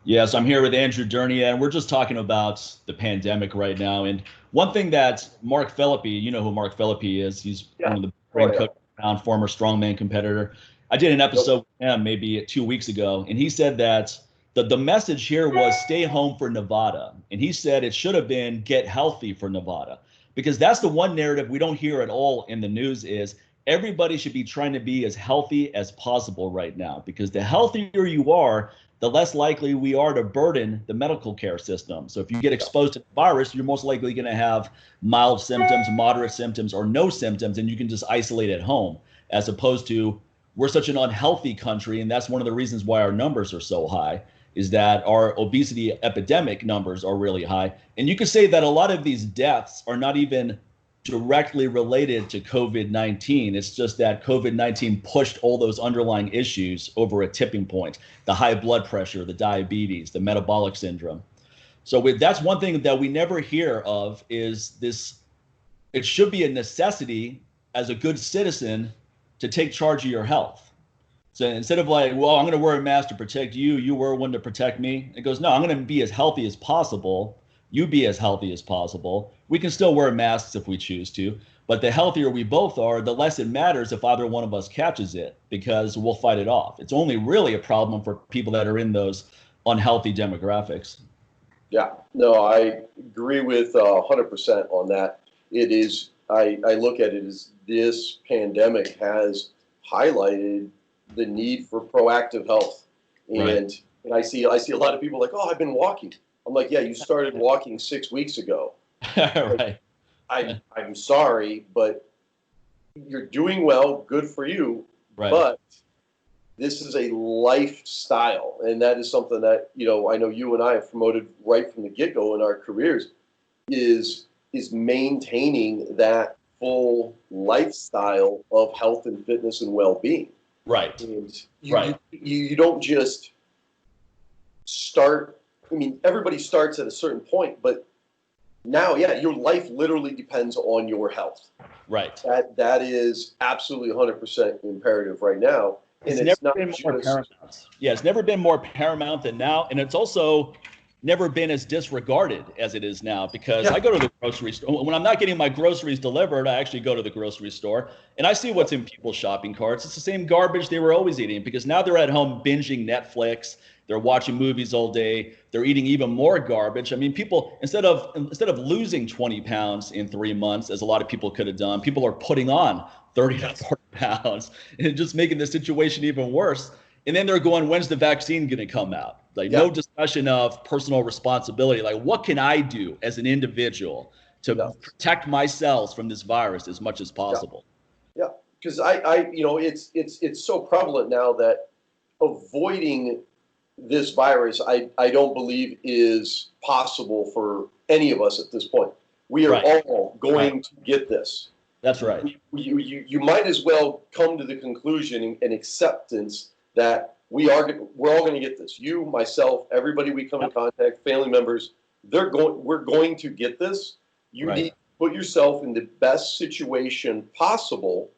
Yes, I'm here with Andrew Durniat, and we're just talking about the pandemic right now. And one thing that Mark Philippi, you know who Mark Philippi is. He's Yeah. one of the Oh, brain yeah. coach around, former strongman competitor. I did an Nope. episode with him maybe 2 weeks ago, and he said that the message here was stay home for Nevada. And he said it should have been get healthy for Nevada, because that's the one narrative we don't hear at all in the news is everybody should be trying to be as healthy as possible right now, because the healthier you are, the less likely we are to burden the medical care system. So if you get exposed to the virus, you're most likely going to have mild symptoms, moderate symptoms, or no symptoms, and you can just isolate at home, as opposed to we're such an unhealthy country. And that's one of the reasons why our numbers are so high, is that our obesity epidemic numbers are really high. And you could say that a lot of these deaths are not even directly related to COVID-19. It's just that COVID-19 pushed all those underlying issues over a tipping point, the high blood pressure, the diabetes, the metabolic syndrome. So that's one thing that we never hear of is this. It should be a necessity as a good citizen to take charge of your health. So instead of like, well, I'm going to wear a mask to protect you, you wear one to protect me. It goes, no, I'm going to be as healthy as possible. You be as healthy as possible. We can still wear masks if we choose to, but the healthier we both are, the less it matters if either one of us catches it, because we'll fight it off. It's only really a problem for people that are in those unhealthy demographics. Yeah. No, I agree with 100% on that. It is, I look at it as this pandemic has highlighted the need for proactive health. And I see a lot of people like, oh, I've been walking. I'm like, yeah, you started walking 6 weeks ago. Right. I'm sorry, but you're doing well. Good for you. Right. But this is a lifestyle, and that is something that I know you and I have promoted right from the get-go in our careers. Is maintaining that full lifestyle of health and fitness and well-being. Right. And Right. You don't just start. I mean, everybody starts at a certain point, but now, yeah, your life literally depends on your health. Right. That is absolutely 100% imperative right now. And It's it's never not been more just paramount. Yeah, it's never been more paramount than now. And it's also never been as disregarded as it is now, because I go to the grocery store. When I'm not getting my groceries delivered, I actually go to the grocery store and I see what's in people's shopping carts. It's the same garbage they were always eating, because now they're at home binging Netflix. They're watching movies all day. They're eating even more garbage. I mean, people, instead of losing 20 pounds in 3 months, as a lot of people could have done, people are putting on 30 to 40 pounds and just making the situation even worse. And then they're going, when's the vaccine going to come out? Like, no discussion of personal responsibility. Like, what can I do as an individual to protect my cells from this virus as much as possible? Yeah, because it's so prevalent now that avoiding this virus, I don't believe is possible for any of us at this point. We are all going to get this. That's right. You might as well come to the conclusion and acceptance that we're all going to get this. You, myself, everybody we come in contact, family members, we're going to get this. You need to put yourself in the best situation possible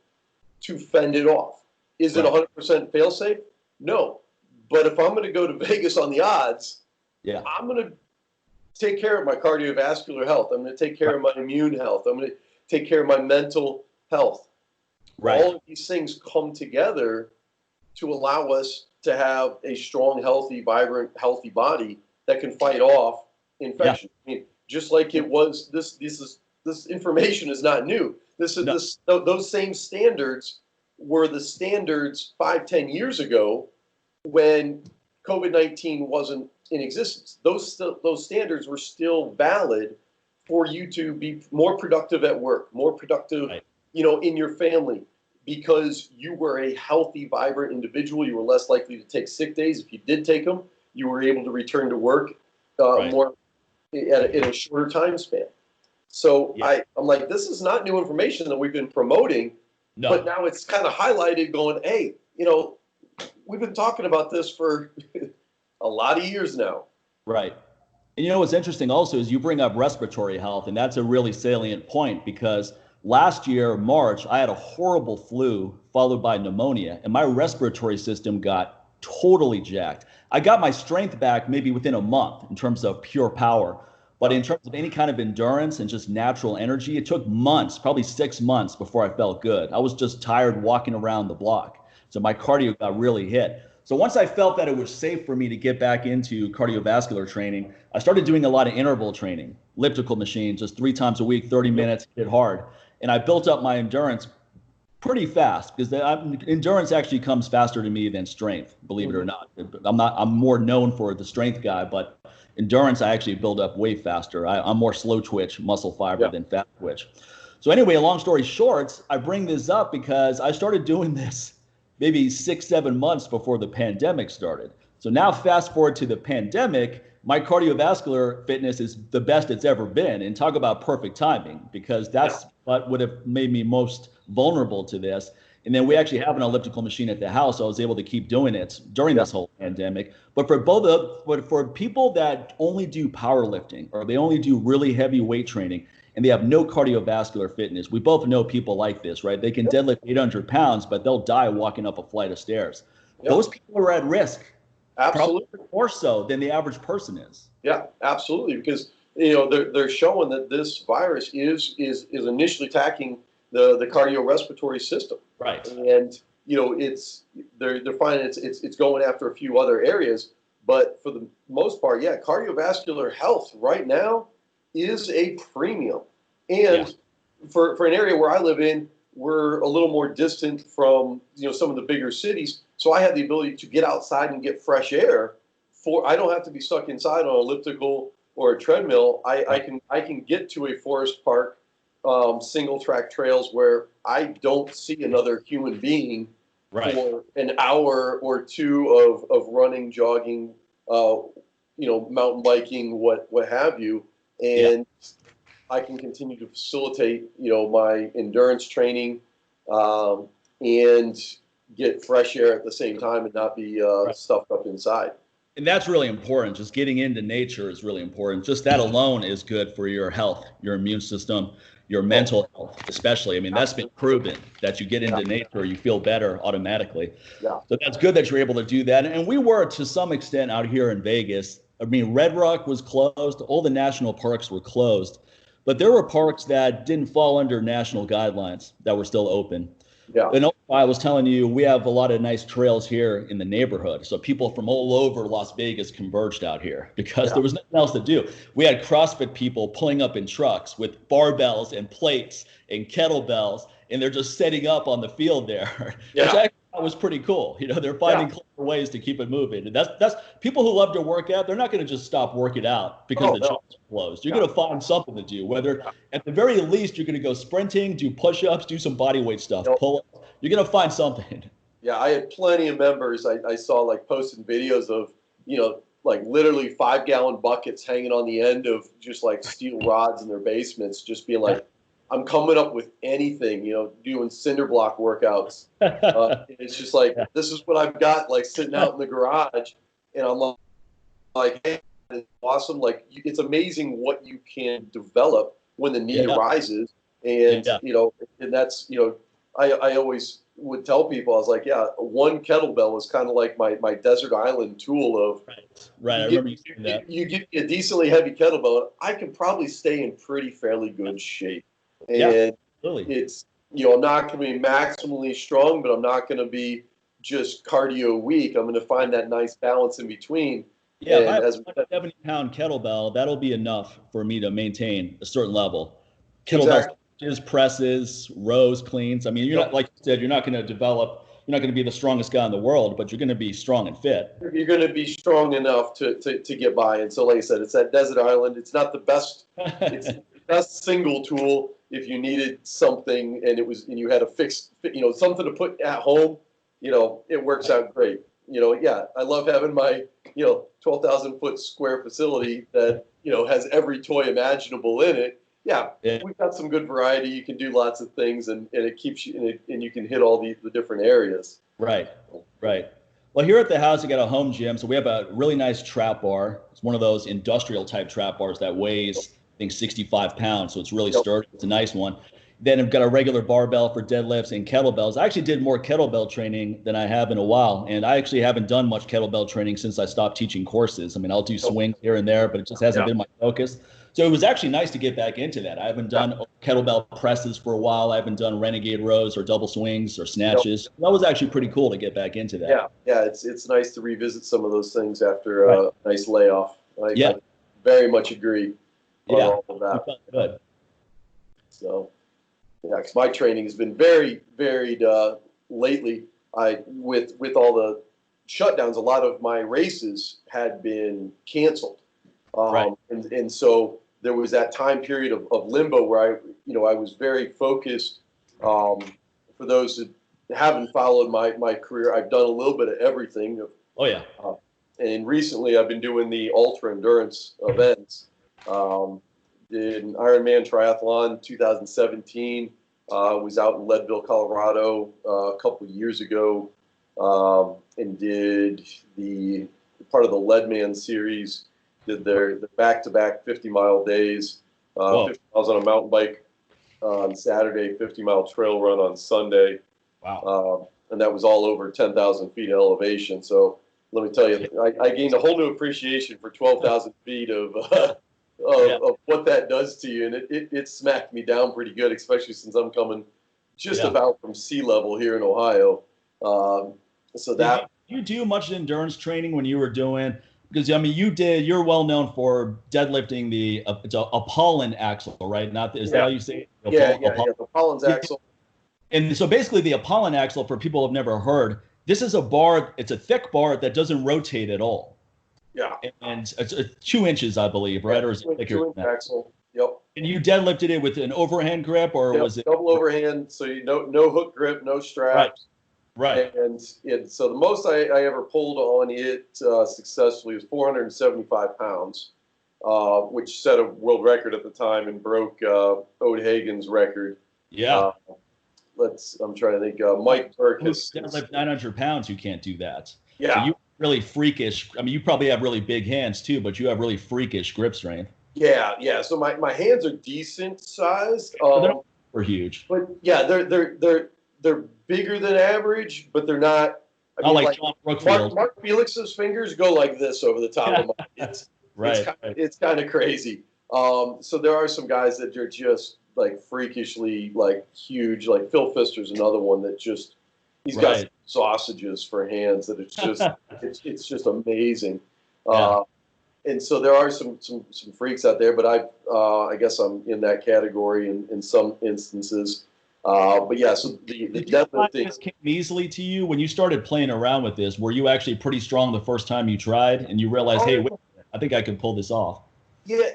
to fend it off. Is it 100% fail safe? No. But if I'm going to go to Vegas on the odds, I'm going to take care of my cardiovascular health. I'm going to take care of my immune health. I'm going to take care of my mental health. All of these things come together to allow us to have a strong, healthy, vibrant, healthy body that can fight off infection. I mean, just like it was, this information is not new. Those same standards were the standards 5-10 years ago when COVID-19 wasn't in existence. Those standards were still valid for you to be more productive at work, more productive, in your family, because you were a healthy, vibrant individual. You were less likely to take sick days. If you did take them, you were able to return to work more in a shorter time span. So I'm like, this is not new information that we've been promoting, but now it's kind of highlighted going, hey, we've been talking about this for a lot of years now. Right. And what's interesting also is you bring up respiratory health, and that's a really salient point, because last year, March, I had a horrible flu followed by pneumonia, and my respiratory system got totally jacked. I got my strength back maybe within a month in terms of pure power. But in terms of any kind of endurance and just natural energy, it took months, probably 6 months before I felt good. I was just tired walking around the block. So my cardio got really hit. So once I felt that it was safe for me to get back into cardiovascular training, I started doing a lot of interval training, elliptical machines, just 3 times a week, 30 minutes, hit hard. And I built up my endurance pretty fast because endurance actually comes faster to me than strength, believe it or not. I'm more known for the strength guy, but endurance I actually build up way faster. I'm more slow twitch muscle fiber than fast twitch. So anyway, long story short, I bring this up because I started doing this maybe 6-7 months before the pandemic started. So now fast forward to the pandemic, my cardiovascular fitness is the best it's ever been. And talk about perfect timing, because that's what would have made me most vulnerable to this. And then we actually have an elliptical machine at the house, so I was able to keep doing it during this whole pandemic. But for people that only do powerlifting, or they only do really heavy weight training, and they have no cardiovascular fitness, we both know people like this, right? They can deadlift 800 pounds, but they'll die walking up a flight of stairs. Those people are at risk. Absolutely. Probably more so than the average person is. Yeah, absolutely. Because, they're showing that this virus is initially attacking the cardiorespiratory system. Right. And, they're finding it's going after a few other areas. But for the most part, cardiovascular health right now is a premium. And for an area where I live in, we're a little more distant from, some of the bigger cities. So I have the ability to get outside and get fresh air. I don't have to be stuck inside on an elliptical or a treadmill. I can get to a forest park, single track trails where I don't see another human being for an hour or two of running, jogging, mountain biking, what have you. And I can continue to facilitate, my endurance training, and get fresh air at the same time and not be stuffed up inside. And that's really important. Just getting into nature is really important. Just that alone is good for your health, your immune system, your mental health, especially. I mean, that's been proven that you get into nature, you feel better automatically. So that's good that you're able to do that. And we were, to some extent, out here in Vegas. I mean, Red Rock was closed. All the national parks were closed. But there were parks that didn't fall under national guidelines that were still open. And I was telling you, we have a lot of nice trails here in the neighborhood. So people from all over Las Vegas converged out here because there was nothing else to do. We had CrossFit people pulling up in trucks with barbells and plates and kettlebells, and they're just setting up on the field there, which I thought was pretty cool. They're finding clever ways to keep it moving. And that's people who love to work out. They're not going to just stop working out because the gyms are closed. You're going to find something to do, whether at the very least you're going to go sprinting, do push-ups, do some body weight stuff, pull-ups. You're going to find something. Yeah, I had plenty of members I saw posting videos of, literally 5-gallon buckets hanging on the end of just steel rods in their basements, just being like, I'm coming up with anything, doing cinder block workouts. It's just this is what I've got, sitting out in the garage. And I'm like, hey, it's awesome. It's amazing what you can develop when the need arises. And, and that's, I always would tell people, I was like, one kettlebell is kind of like my desert island tool of, I remember you saying that. You get a decently heavy kettlebell, I can probably stay in fairly good shape. And it's, I'm not going to be maximally strong, but I'm not going to be just cardio weak. I'm going to find that nice balance in between. Yeah, if I have a 70-pound kettlebell, that'll be enough for me to maintain a certain level. Kettlebells, presses, rows, cleans. I mean, you're not, like you said, you're not going to be the strongest guy in the world, but you're going to be strong and fit. You're going to be strong enough to get by. And so, like I said, it's that desert island. It's not the best. It's the best single tool. If you needed something and you had a fixed, something to put at home, it works out great. I love having my, 12,000 foot square facility that, has every toy imaginable in it. We've got some good variety. You can do lots of things and it keeps you, and you can hit all the different areas. Right. Well, here at the house, we got a home gym. So we have a really nice trap bar. It's one of those industrial type trap bars that weighs, I think, 65 pounds. So it's really sturdy. It's a nice one. Then I've got a regular barbell for deadlifts and kettlebells. I actually did more kettlebell training than I have in a while. And I actually haven't done much kettlebell training since I stopped teaching courses. I mean, I'll do swings here and there, but it just hasn't been my focus. So it was actually nice to get back into that. I haven't done kettlebell presses for a while. I haven't done renegade rows or double swings or snatches. That was actually pretty cool to get back into that. Yeah. It's nice to revisit some of those things after a nice layoff. I very much agree on all of that. Good. So, because my training has been very varied lately. With all the shutdowns, a lot of my races had been canceled, and so there was that time period of limbo where I was very focused. For those that haven't followed my career, I've done a little bit of everything. Oh yeah. And recently, I've been doing the ultra endurance events. Did an Ironman triathlon 2017. Was out in Leadville, Colorado, a couple of years ago, and did the part of the Leadman series. Did their back-to-back 50-mile days, 50 miles on a mountain bike on Saturday, 50-mile trail run on Sunday. Wow. And that was all over 10,000 feet of elevation. So let me tell you, I gained a whole new appreciation for 12,000 feet of what that does to you. And it smacked me down pretty good, especially since I'm coming just about from sea level here in Ohio. Did you do much endurance training when you were doing, because I mean, you're well known for deadlifting it's a Pollen axle, right? Is that how you say it? The Pollen's axle. And so basically the Apollon axle, for people who have never heard, this is a bar, it's a thick bar that doesn't rotate at all. Yeah. And it's 2 inches, I believe, right? Or is it thicker than that? Axle. Yep. And you deadlifted it with an overhand grip, or was it double overhand? So no hook grip, no straps. Right. And so the most I ever pulled on it successfully was 475 pounds, which set a world record at the time and broke Ode Hagen's record. Yeah. I'm trying to think. Mike Burke has deadlift 900 pounds. You can't do that. Yeah. So you really freakish. I mean, you probably have really big hands too, but you have really freakish grip strength. Yeah. So my hands are decent sized. They're huge. But yeah, they're bigger than average, but they're not. I mean, like John Brookfield. Mark Felix's fingers go like this over the top of mine. It's kind of crazy. So there are some guys that are just like freakishly like huge. Like Phil Pfister's another one that just he's got sausages for hands that it's just it's just amazing. And so there are some freaks out there, but I guess I'm in that category in some instances. But yeah, so the deadlifting. This came easily to you when you started playing around with this. Were you actually pretty strong the first time you tried, and you realized, hey, wait, I think I can pull this off? Yeah,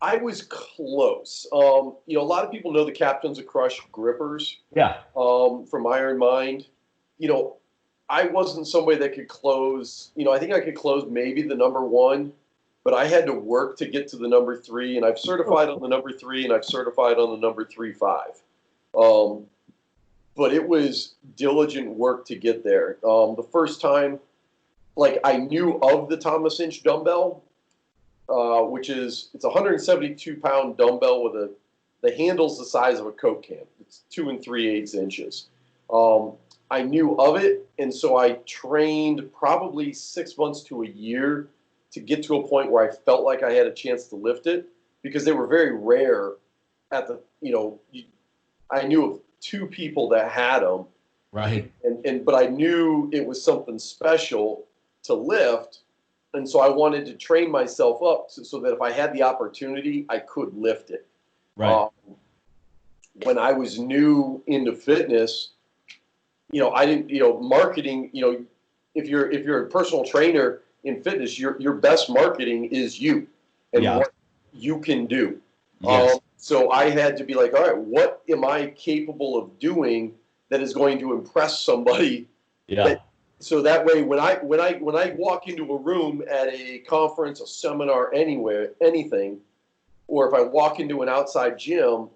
I was close. A lot of people know the Captains of Crush grippers. Yeah. From Iron Mind. I wasn't somebody that could close. I think I could close maybe the number 1, but I had to work to get to the number 3, and I've certified on the number 3, and I've certified on the number 3.5. But it was diligent work to get there. The first time, I knew of the Thomas Inch dumbbell, which it's a 172-pound dumbbell with the handle's the size of a Coke can. It's 2 3/8 inches. I knew of it, and so I trained probably 6 months to a year to get to a point where I felt like I had a chance to lift it, because they were very rare at the, I knew of 2 people that had them. Right. But I knew it was something special to lift. And so I wanted to train myself up so that if I had the opportunity, I could lift it. Right. When I was new into fitness, I didn't, marketing, if you're a personal trainer in fitness, your best marketing is you and what you can do. Yes. So I had to be like, all right, what am I capable of doing that is going to impress somebody? Yeah. So that way, when I walk into a room at a conference, a seminar, anywhere, anything, or if I walk into an outside gym,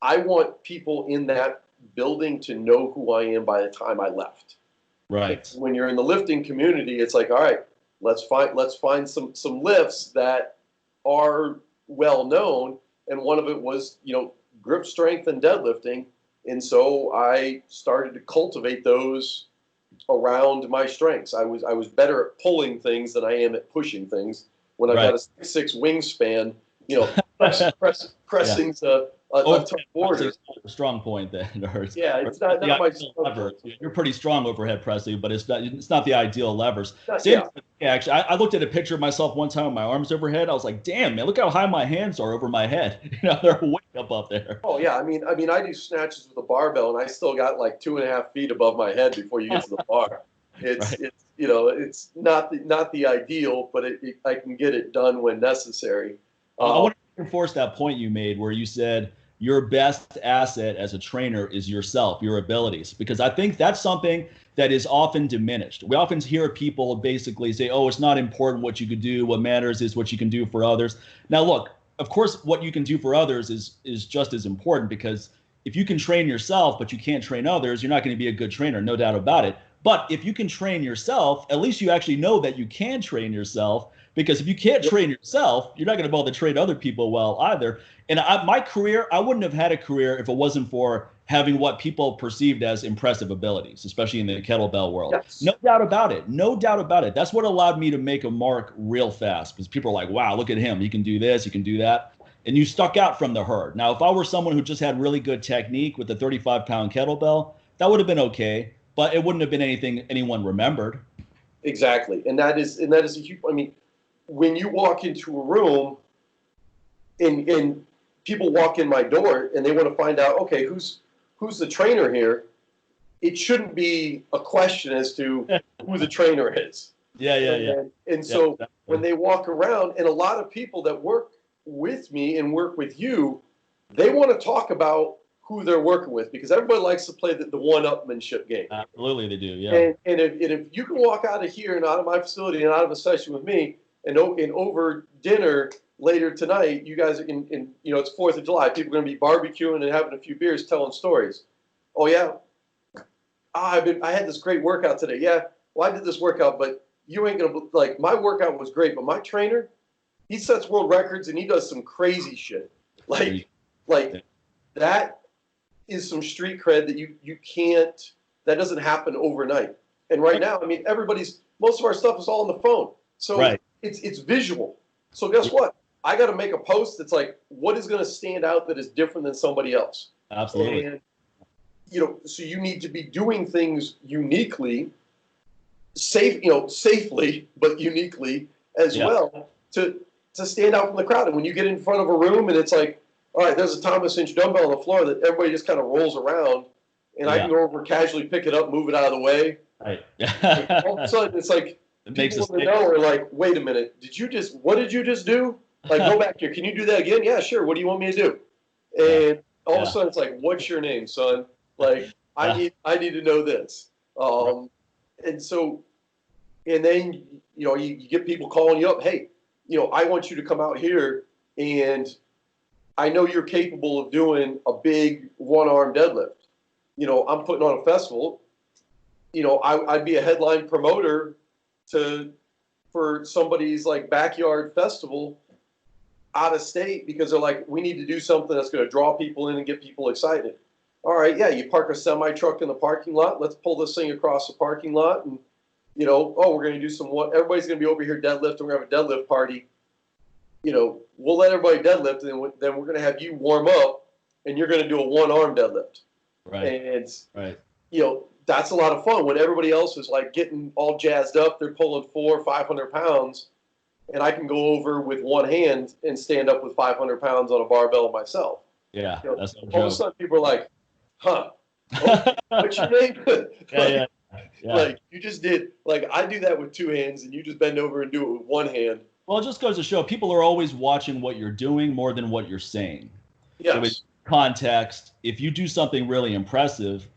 I want people in that building to know who I am by the time I left. Right. When you're in the lifting community, it's like, all right, let's find some lifts that are well known. And one of it was, grip strength and deadlifting. And so I started to cultivate those around my strengths. I was better at pulling things than I am at pushing things. When I got a 6'6" wingspan, pressing's a tough order. A strong point there. Yeah, it's not my lever. You're pretty strong overhead pressing, but it's not the ideal levers. Actually, I looked at a picture of myself one time with my arms overhead. I was like, damn, man, look how high my hands are over my head. They're way up there. Oh yeah, I mean, I do snatches with a barbell, and I still got like 2.5 feet above my head before you get to the bar. It's not the ideal, but I can get it done when necessary. I want to reinforce that point you made where you said your best asset as a trainer is yourself, your abilities, because I think that's something that is often diminished. We often hear people basically say, oh, it's not important what you could do. What matters is what you can do for others. Now, look, of course, what you can do for others is just as important, because if you can train yourself, but you can't train others, you're not going to be a good trainer, no doubt about it. But if you can train yourself, at least you actually know that you can train yourself, because if you can't train yourself, you're not going to be able to train other people well either. And my career, I wouldn't have had a career if it wasn't for having what people perceived as impressive abilities, especially in the kettlebell world. Yes. No doubt about it. No doubt about it. That's what allowed me to make a mark real fast, because people are like, wow, look at him. He can do this. He can do that. And you stuck out from the herd. Now, if I were someone who just had really good technique with a 35-pound kettlebell, that would have been okay, but it wouldn't have been anything anyone remembered. Exactly. And that is a huge, I mean, when you walk into a room and people walk in my door and they want to find out, okay, who's the trainer here? It shouldn't be a question as to who the trainer is. And so exactly. When they walk around, and a lot of people that work with me and work with you, they want to talk about who they're working with, because everybody likes to play the one-upmanship game. Absolutely, they do, yeah. And if you can walk out of here and out of my facility and out of a session with me, and over dinner later tonight, you guys are in it's 4th of July. People are going to be barbecuing and having a few beers, telling stories. Oh yeah, I had this great workout today. Yeah, well I did this workout, but you ain't gonna like my workout was great, but my trainer, he sets world records and he does some crazy shit. Like that is some street cred that you can't. That doesn't happen overnight. And right now, I mean, most of our stuff is all on the phone, so it's visual. So guess what? I got to make a post that's like, what is going to stand out that is different than somebody else? Absolutely. And, so you need to be doing things uniquely, safely, but uniquely as well to stand out from the crowd. And when you get in front of a room and it's like, all right, there's a Thomas inch dumbbell on the floor that everybody just kind of rolls around, and I can go over, casually pick it up, move it out of the way. Right. All of a sudden, it's like, people in the know are like, wait a minute, what did you just do? Like, go back here. Can you do that again? Yeah, sure. What do you want me to do? And all of a sudden, it's like, what's your name, son? Like, I need to know this. And so, and then, you get people calling you up. Hey, I want you to come out here, and I know you're capable of doing a big one-arm deadlift. I'm putting on a festival. I'd be a headline promoter for somebody's like backyard festival out of state, because they're like, we need to do something that's going to draw people in and get people excited. All right, yeah, you park a semi truck in the parking lot. Let's pull this thing across the parking lot, and we're going to do everybody's going to be over here deadlifting. We're going to have a deadlift party. We'll let everybody deadlift, and then we're going to have you warm up, and you're going to do a one-arm deadlift. Right. And that's a lot of fun when everybody else is like getting all jazzed up. They're pulling 400 or 500 pounds, and I can go over with one hand and stand up with 500 pounds on a barbell myself. Yeah, that's no joke. All of a sudden, people are like, "Huh? What's your name?" Like you just did. Like I do that with two hands, and you just bend over and do it with one hand. Well, it just goes to show people are always watching what you're doing more than what you're saying. Yes. So with context, if you do something really impressive.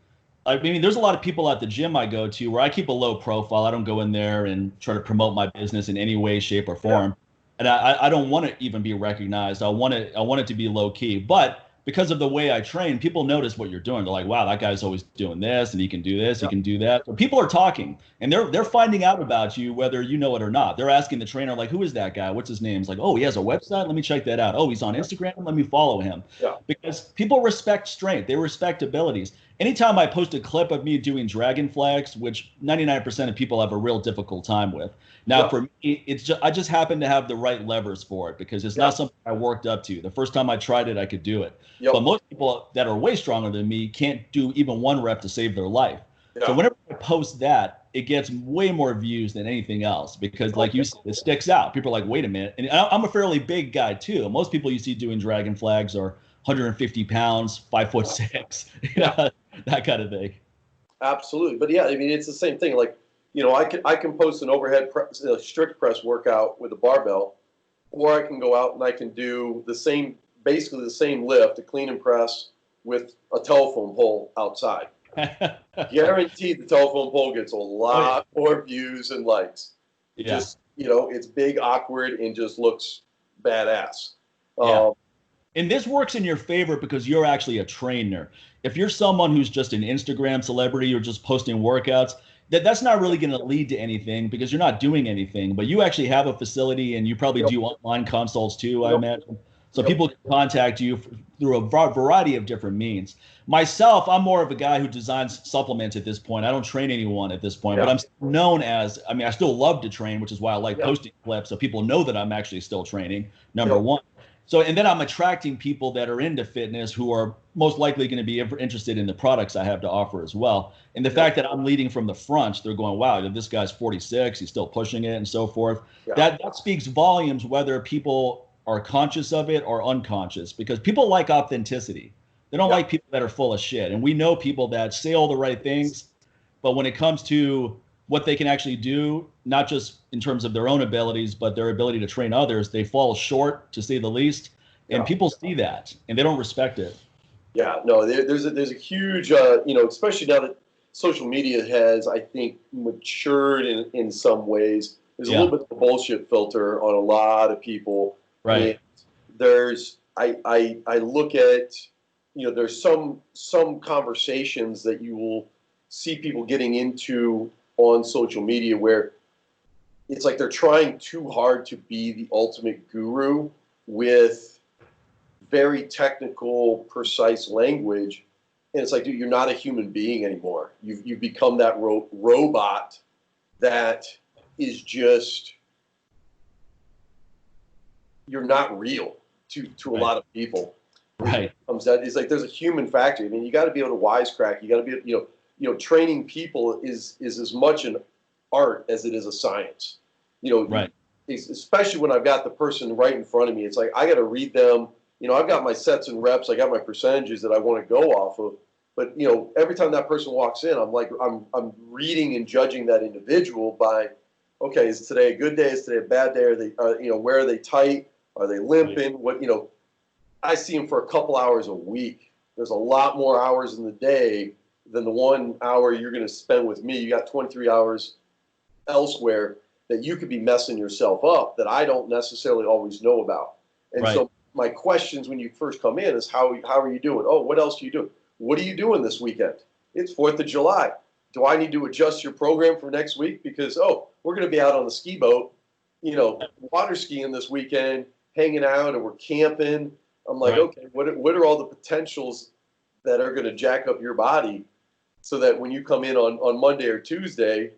I mean, there's a lot of people at the gym I go to where I keep a low profile. I don't go in there and try to promote my business in any way, shape, or form. And I don't want to even be recognized. I want it to be low key. But because of the way I train, people notice what you're doing. They're like, wow, that guy's always doing this and he can do this, he can do that. So people are talking and they're finding out about you, whether you know it or not. They're asking the trainer, like, who is that guy? What's his name? It's like, oh, he has a website. Let me check that out. Oh, he's on Instagram. Let me follow him. Yeah. Because people respect strength. They respect abilities. Anytime I post a clip of me doing dragon flags, which 99% of people have a real difficult time with. Now, for me, it's just, I just happen to have the right levers for it because it's not something I worked up to. The first time I tried it, I could do it. But most people that are way stronger than me can't do even one rep to save their life. So whenever I post that, it gets way more views than anything else because, like you said, it sticks out. People are like, wait a minute. And I'm a fairly big guy, too. Most people you see doing dragon flags are 150 pounds, 5'6", that kind of thing. Absolutely. But yeah, I mean, it's the same thing. Like, you know, I can post an overhead strict press workout with a barbell, or I can go out and I can do basically the same lift, a clean and press with a telephone pole outside. Guaranteed the telephone pole gets a lot more views and likes. Just, you know, it's big, awkward, and just looks badass. And this works in your favor because you're actually a trainer. If you're someone who's just an Instagram celebrity or just posting workouts, that's not really going to lead to anything because you're not doing anything. But you actually have a facility and you probably do online consults too, I imagine. So people can contact you through a variety of different means. Myself, I'm more of a guy who designs supplements at this point. I don't train anyone at this point, but I'm known as, I mean, I still love to train, which is why I like posting clips so people know that I'm actually still training, number one. So, and then I'm attracting people that are into fitness who are most likely going to be interested in the products I have to offer as well. And the fact that I'm leading from the front, they're going, wow, this guy's 46, he's still pushing it and so forth. That speaks volumes, whether people are conscious of it or unconscious, because people like authenticity. They don't like people that are full of shit. And we know people that say all the right things, but when it comes to what they can actually do, not just in terms of their own abilities, but their ability to train others, they fall short, to say the least. And people see that and they don't respect it. Yeah, no, there's a huge, you know, especially now that social media has, I think, matured in some ways. There's a little bit of a bullshit filter on a lot of people. Right. And I look at, you know, there's some conversations that you will see people getting into on social media where it's like they're trying too hard to be the ultimate guru with very technical, precise language. And it's like, dude, you're not a human being anymore. You've become that robot that is just, you're not real to a lot of people. Right. It's like there's a human factor. I mean, you got to be able to wisecrack. You got to be, you know, training people is as much an art as it is a science. You know, especially when I've got the person right in front of me. It's like I got to read them. You know, I've got my sets and reps. I got my percentages that I want to go off of. But you know, every time that person walks in, I'm reading and judging that individual by, okay, is today a good day? Is today a bad day? Are they, you know, where are they tight? Are they limping? What, you know, I see them for a couple hours a week. There's a lot more hours in the day than the 1 hour you're going to spend with me. You got 23 hours elsewhere that you could be messing yourself up that I don't necessarily always know about. And so my questions when you first come in is how are you doing? Oh, what else are you doing? What are you doing this weekend? It's 4th of July. Do I need to adjust your program for next week? Because, we're going to be out on the ski boat, you know, water skiing this weekend, hanging out, and we're camping. I'm like, okay, what are all the potentials that are going to jack up your body so that when you come in on Monday or Tuesday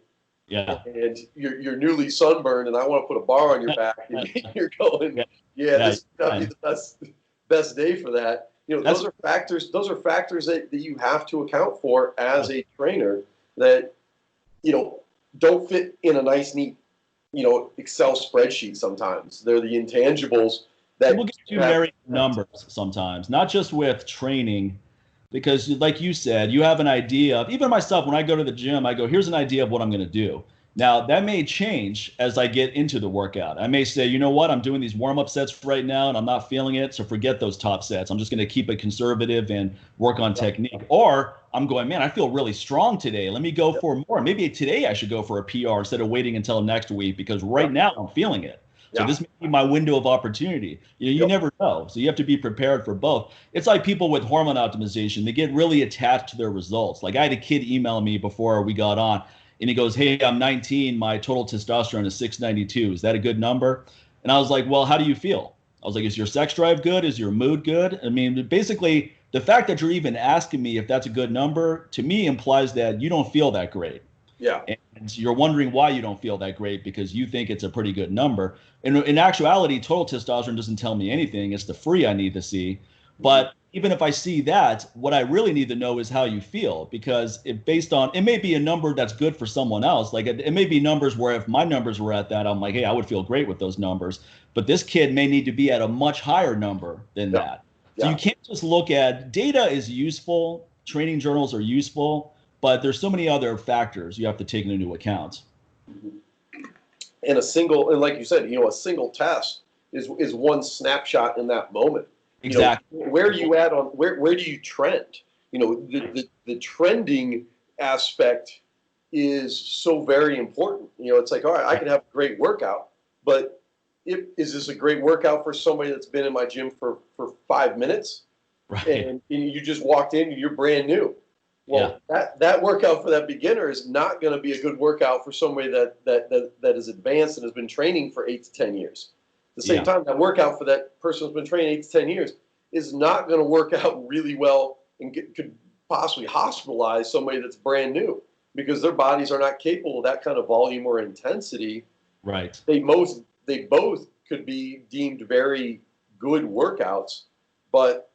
and you're newly sunburned and I want to put a bar on your back and you're going, this would be the best day for that. You know, those are factors that you have to account for as a trainer that, you know, don't fit in a nice, neat, you know, Excel spreadsheet sometimes. They're the intangibles that people get too married to numbers sometimes, not just with training, because like you said, you have an idea of, even myself, when I go to the gym, I go, here's an idea of what I'm going to do. Now, that may change as I get into the workout. I may say, you know what, I'm doing these warm-up sets right now and I'm not feeling it, so forget those top sets. I'm just going to keep it conservative and work on technique. Or I'm going, man, I feel really strong today. Let me go for more. Maybe today I should go for a PR instead of waiting until next week because right now I'm feeling it. So Yeah. this may be my window of opportunity. You Yep. never know. So you have to be prepared for both. It's like people with hormone optimization, they get really attached to their results. Like I had a kid email me before we got on, and he goes, "Hey, I'm 19. My total testosterone is 692. Is that a good number?" And I was like, "Well, how do you feel?" I was like, "Is your sex drive good? Is your mood good?" I mean, basically, the fact that you're even asking me if that's a good number to me implies that you don't feel that great. Yeah. And you're wondering why you don't feel that great because you think it's a pretty good number. In actuality, total testosterone doesn't tell me anything. It's the free I need to see. But even if I see that, what I really need to know is how you feel, because it based on, it may be a number that's good for someone else. Like it may be numbers where if my numbers were at that, I'm like, hey, I would feel great with those numbers. But this kid may need to be at a much higher number than Yeah. that. So Yeah. you can't just look at data is useful, training journals are useful, but there's so many other factors you have to take into account. And and like you said, a single test is one snapshot in that moment. Exactly. Where are you at on where do you trend? The trending aspect is so very important. It's like, all right, I can have a great workout, but is this a great workout for somebody that's been in my gym for 5 minutes? Right. And you just walked in and you're brand new. Well, that workout for that beginner is not going to be a good workout for somebody that is advanced and has been training for 8 to 10 years. At the same time, that workout for that person who's been training 8 to 10 years is not going to work out really well and could possibly hospitalize somebody that's brand new because their bodies are not capable of that kind of volume or intensity. Right. They both could be deemed very good workouts, but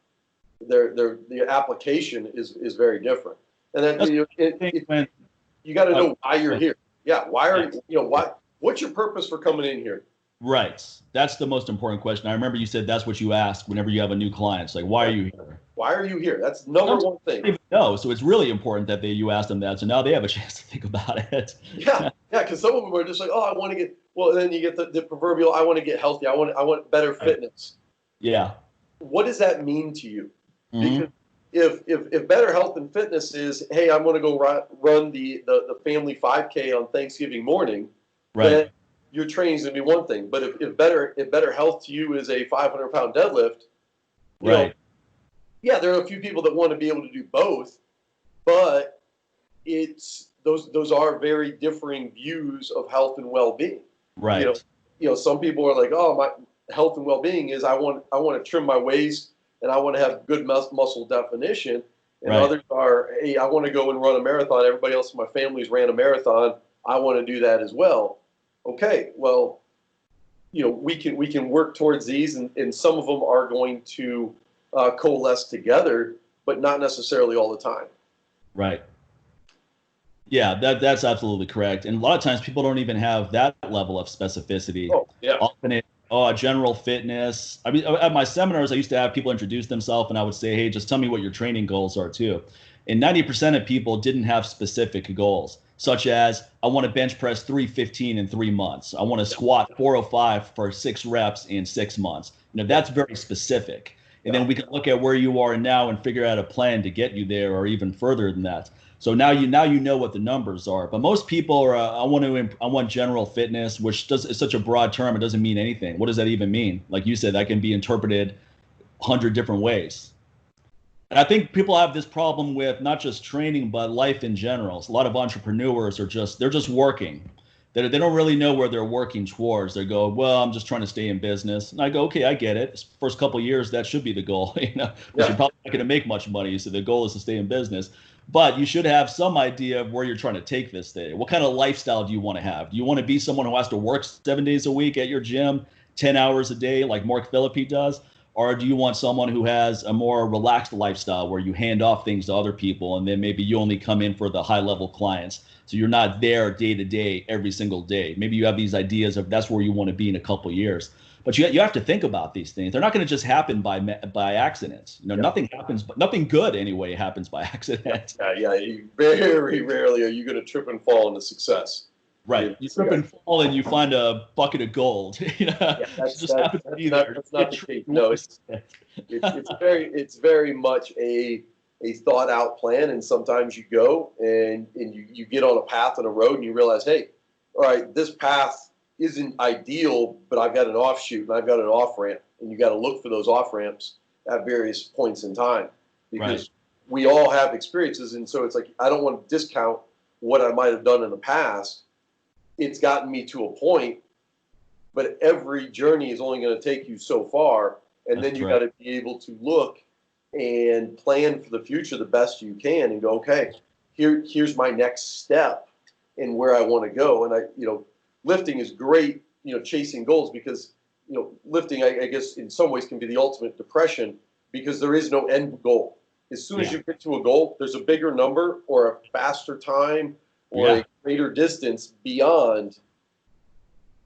the application is very different. And then you got to know why you're here. Yeah, why are why? What's your purpose for coming in here? Right. That's the most important question. I remember you said that's what you ask whenever you have a new client. It's like, why are you here? Why are you here? That's number one thing. No, so it's really important that you ask them that. So now they have a chance to think about it. Yeah, because some of them are just like, oh, I want to get. Well, then you get the proverbial, I want to get healthy. I want better fitness. Yeah. What does that mean to you? Mm-hmm. Because if better health and fitness is, hey, I'm going to go run the family 5K on Thanksgiving morning, right, then your training is going to be one thing. But if better health to you is a 500-pound deadlift, right, yeah, there are a few people that want to be able to do both, but it's those are very differing views of health and well-being. right. Some people are like, oh, my health and well-being is I want to trim my waist and I want to have good muscle definition. And others are, hey, I want to go and run a marathon. Everybody else in my family's ran a marathon. I want to do that as well. Okay, well, we can work towards these, and some of them are going to coalesce together, but not necessarily all the time. Right. Yeah, that's absolutely correct. And a lot of times people don't even have that level of specificity. Oh, yeah. Often general fitness. I mean, at my seminars, I used to have people introduce themselves, and I would say, hey, just tell me what your training goals are too. And 90% of people didn't have specific goals, such as I want to bench press 315 in 3 months. I want to squat 405 for 6 reps in 6 months. That's very specific. And then we can look at where you are now and figure out a plan to get you there or even further than that. So now you know what the numbers are. But most people are I want general fitness, which is such a broad term. It doesn't mean anything. What does that even mean? Like you said, that can be interpreted 100 different ways. And I think people have this problem with not just training, but life in general. So a lot of entrepreneurs they're just working. They don't really know where they're working towards. They go, well, I'm just trying to stay in business. And I go, okay, I get it. First couple of years, that should be the goal. Because you're probably not going to make much money. So the goal is to stay in business. But you should have some idea of where you're trying to take this thing. What kind of lifestyle do you want to have? Do you want to be someone who has to work 7 days a week at your gym, 10 hours a day like Mark Philippi does? Or do you want someone who has a more relaxed lifestyle where you hand off things to other people and then maybe you only come in for the high level clients? So you're not there day to day every single day. Maybe you have these ideas of that's where you want to be in a couple of years. But you have to think about these things. They're not going to just happen by accidents. Nothing happens, but nothing good anyway happens by accident. Very rarely are you going to trip and fall into success. Right. You trip and fall and you find a bucket of gold. That's not the case. No, it's very much a thought out plan. And sometimes you go and you get on a path and a road and you realize, hey, all right, this path isn't ideal, but I've got an offshoot and I've got an off ramp, and you got to look for those off ramps at various points in time, because we all have experiences. And so it's like, I don't want to discount what I might have done in the past. It's gotten me to a point, but every journey is only going to take you so far. And then you got to be able to look and plan for the future the best you can and go, okay, here's my next step and where I want to go. And lifting is great, chasing goals, because, lifting, I guess in some ways can be the ultimate depression, because there is no end goal. As soon as you get to a goal, there's a bigger number or a faster time or a greater distance beyond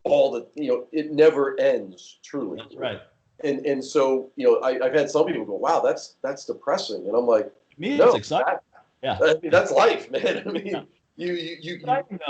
all the, it never ends, truly. That's right. And so, I've had some people go, wow, that's depressing. And I'm like, me, it's exciting. I mean, that's life, man. I mean, you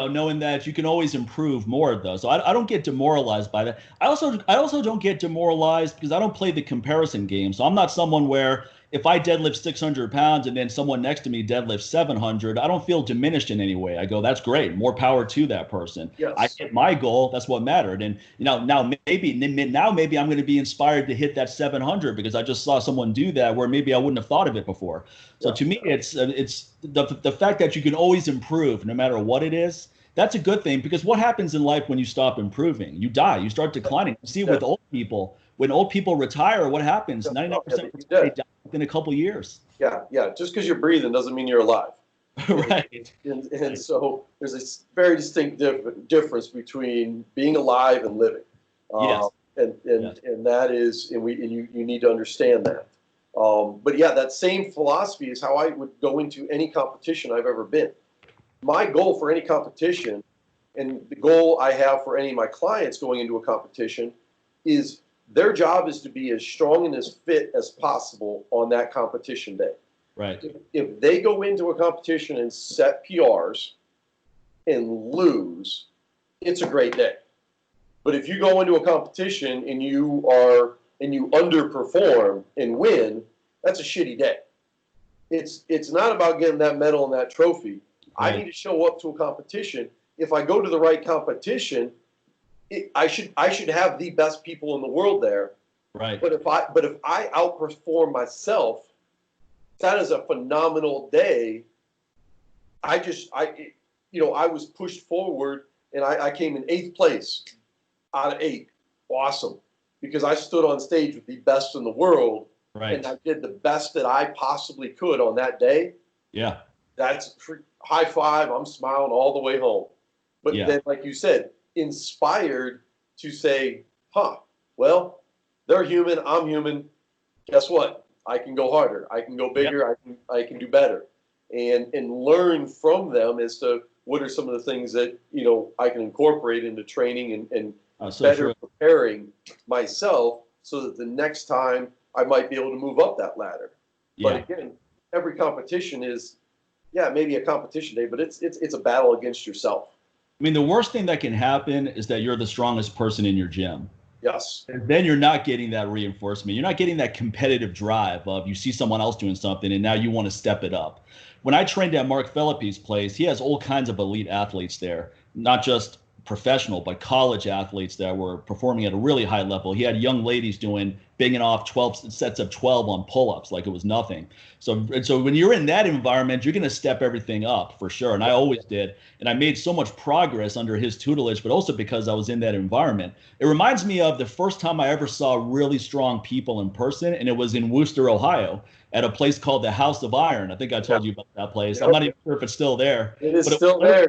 knowing that you can always improve more, though. So I don't get demoralized by that. I also don't get demoralized because I don't play the comparison game. So I'm not someone where if I deadlift 600 pounds and then someone next to me deadlifts 700, I don't feel diminished in any way. I go, that's great. More power to that person. Yes. I hit my goal. That's what mattered. And now maybe I'm going to be inspired to hit that 700 because I just saw someone do that where maybe I wouldn't have thought of it before. So to me, it's the fact that you can always improve no matter what it is. That's a good thing, because what happens in life when you stop improving? You die. You start declining. You see with old people. When old people retire, what happens? 99% they die within a couple years. Yeah. Just because you're breathing doesn't mean you're alive. Right. And so there's a very distinct difference between being alive and living. Yes. And that is, and you need to understand that. But yeah, that same philosophy is how I would go into any competition I've ever been. My goal for any competition, and the goal I have for any of my clients going into a competition, is their job is to be as strong and as fit as possible on that competition day. Right. If they go into a competition and set PRs and lose, it's a great day. But if you go into a competition and you underperform and win, that's a shitty day. It's not about getting that medal and that trophy. Right. I need to show up to a competition. If I go to the right competition, I should have the best people in the world there. Right. But if I outperform myself, that is a phenomenal day. I was pushed forward and I came in 8th place out of 8. Awesome. Because I stood on stage with the best in the world. Right. And I did the best that I possibly could on that day. Yeah. That's high five. I'm smiling all the way home. But then, like you said, inspired to say, well, they're human, I'm human. Guess what? I can go harder. I can go bigger. Yep. I can do better. And learn from them as to what are some of the things that, I can incorporate into training and better preparing myself so that the next time I might be able to move up that ladder. Yeah. But again, every competition is, maybe a competition day, but it's a battle against yourself. I mean, the worst thing that can happen is that you're the strongest person in your gym. Yes. And then you're not getting that reinforcement. You're not getting that competitive drive of you see someone else doing something and now you want to step it up. When I trained at Mark Phillippe's place, he has all kinds of elite athletes there, not just professional, but college athletes that were performing at a really high level. He had young ladies banging off 12 sets of 12 on pull-ups like it was nothing. So when you're in that environment, you're going to step everything up for sure. And I always did. And I made so much progress under his tutelage, but also because I was in that environment. It reminds me of the first time I ever saw really strong people in person, and it was in Wooster, Ohio, at a place called the House of Iron. I think I told you about that place. Yep. I'm not even sure if it's still there. It is still there.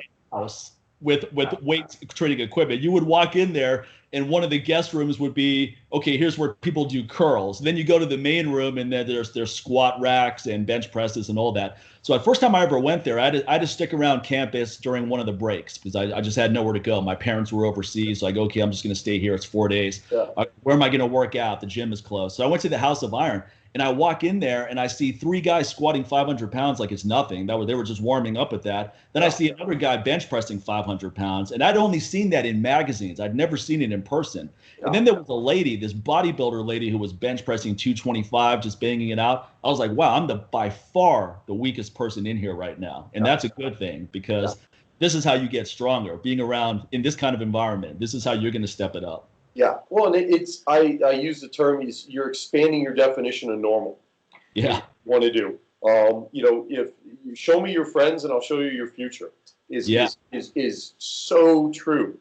With weight training equipment. You would walk in there and one of the guest rooms would be, okay, here's where people do curls. Then you go to the main room and then there's squat racks and bench presses and all that. So the first time I ever went there, I had to stick around campus during one of the breaks because I just had nowhere to go. My parents were overseas. So I go, okay, I'm just going to stay here. It's 4 days. Yeah. Where am I going to work out? The gym is closed. So I went to the House of Iron. And I walk in there and I see 3 guys squatting 500 pounds like it's nothing. They were just warming up with that. Then I see another guy bench pressing 500 pounds. And I'd only seen that in magazines. I'd never seen it in person. Yeah. And then there was a lady, this bodybuilder lady who was bench pressing 225, just banging it out. I was like, wow, I'm by far the weakest person in here right now. And that's a good thing because this is how you get stronger, being around in this kind of environment. This is how you're going to step it up. Yeah. Well, and I use the term you're expanding your definition of normal. Yeah. Want to do. If you show me your friends and I'll show you your future is so true.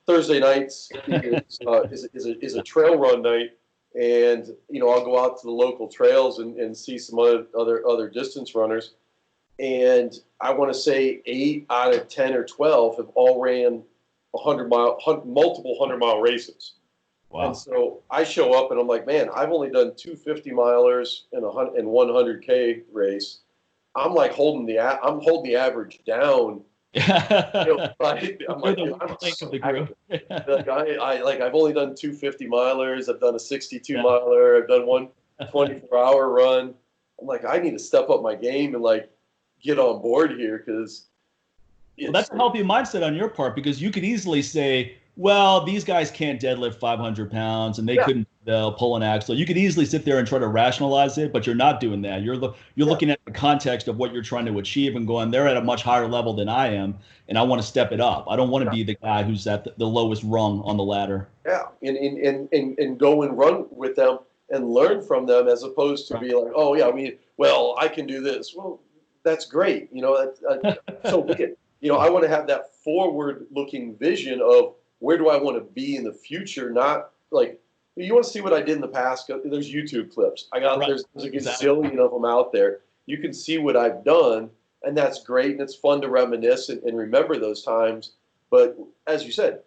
Thursday nights is a trail run night, and I'll go out to the local trails and see some other distance runners, and I want to say 8 out of 10 or 12 have all ran multiple 100-mile races. Wow. And so I show up and I'm like, man, I've only done 2 50-milers and 100K race. I'm like holding the average down. I'm I've only done 2 50-milers. I've done a 62-miler. I've done one 24-hour run. I'm like, I need to step up my game and like get on board here, because that's a healthy mindset on your part, because you could easily say, well, these guys can't deadlift 500 pounds and they couldn't pull an axle. You could easily sit there and try to rationalize it, but you're not doing that. You're looking at the context of what you're trying to achieve and going, they're at a much higher level than I am, and I want to step it up. I don't want to be the guy who's at the lowest rung on the ladder. Yeah, and go and run with them and learn from them, as opposed to be like, oh yeah, I can do this. Well, that's great. So I want to have that forward-looking vision of, where do I want to be in the future? Not like, you want to see what I did in the past. There's YouTube clips. There's a gazillion of them out there. You can see what I've done, and that's great, and it's fun to reminisce and remember those times. But as you said,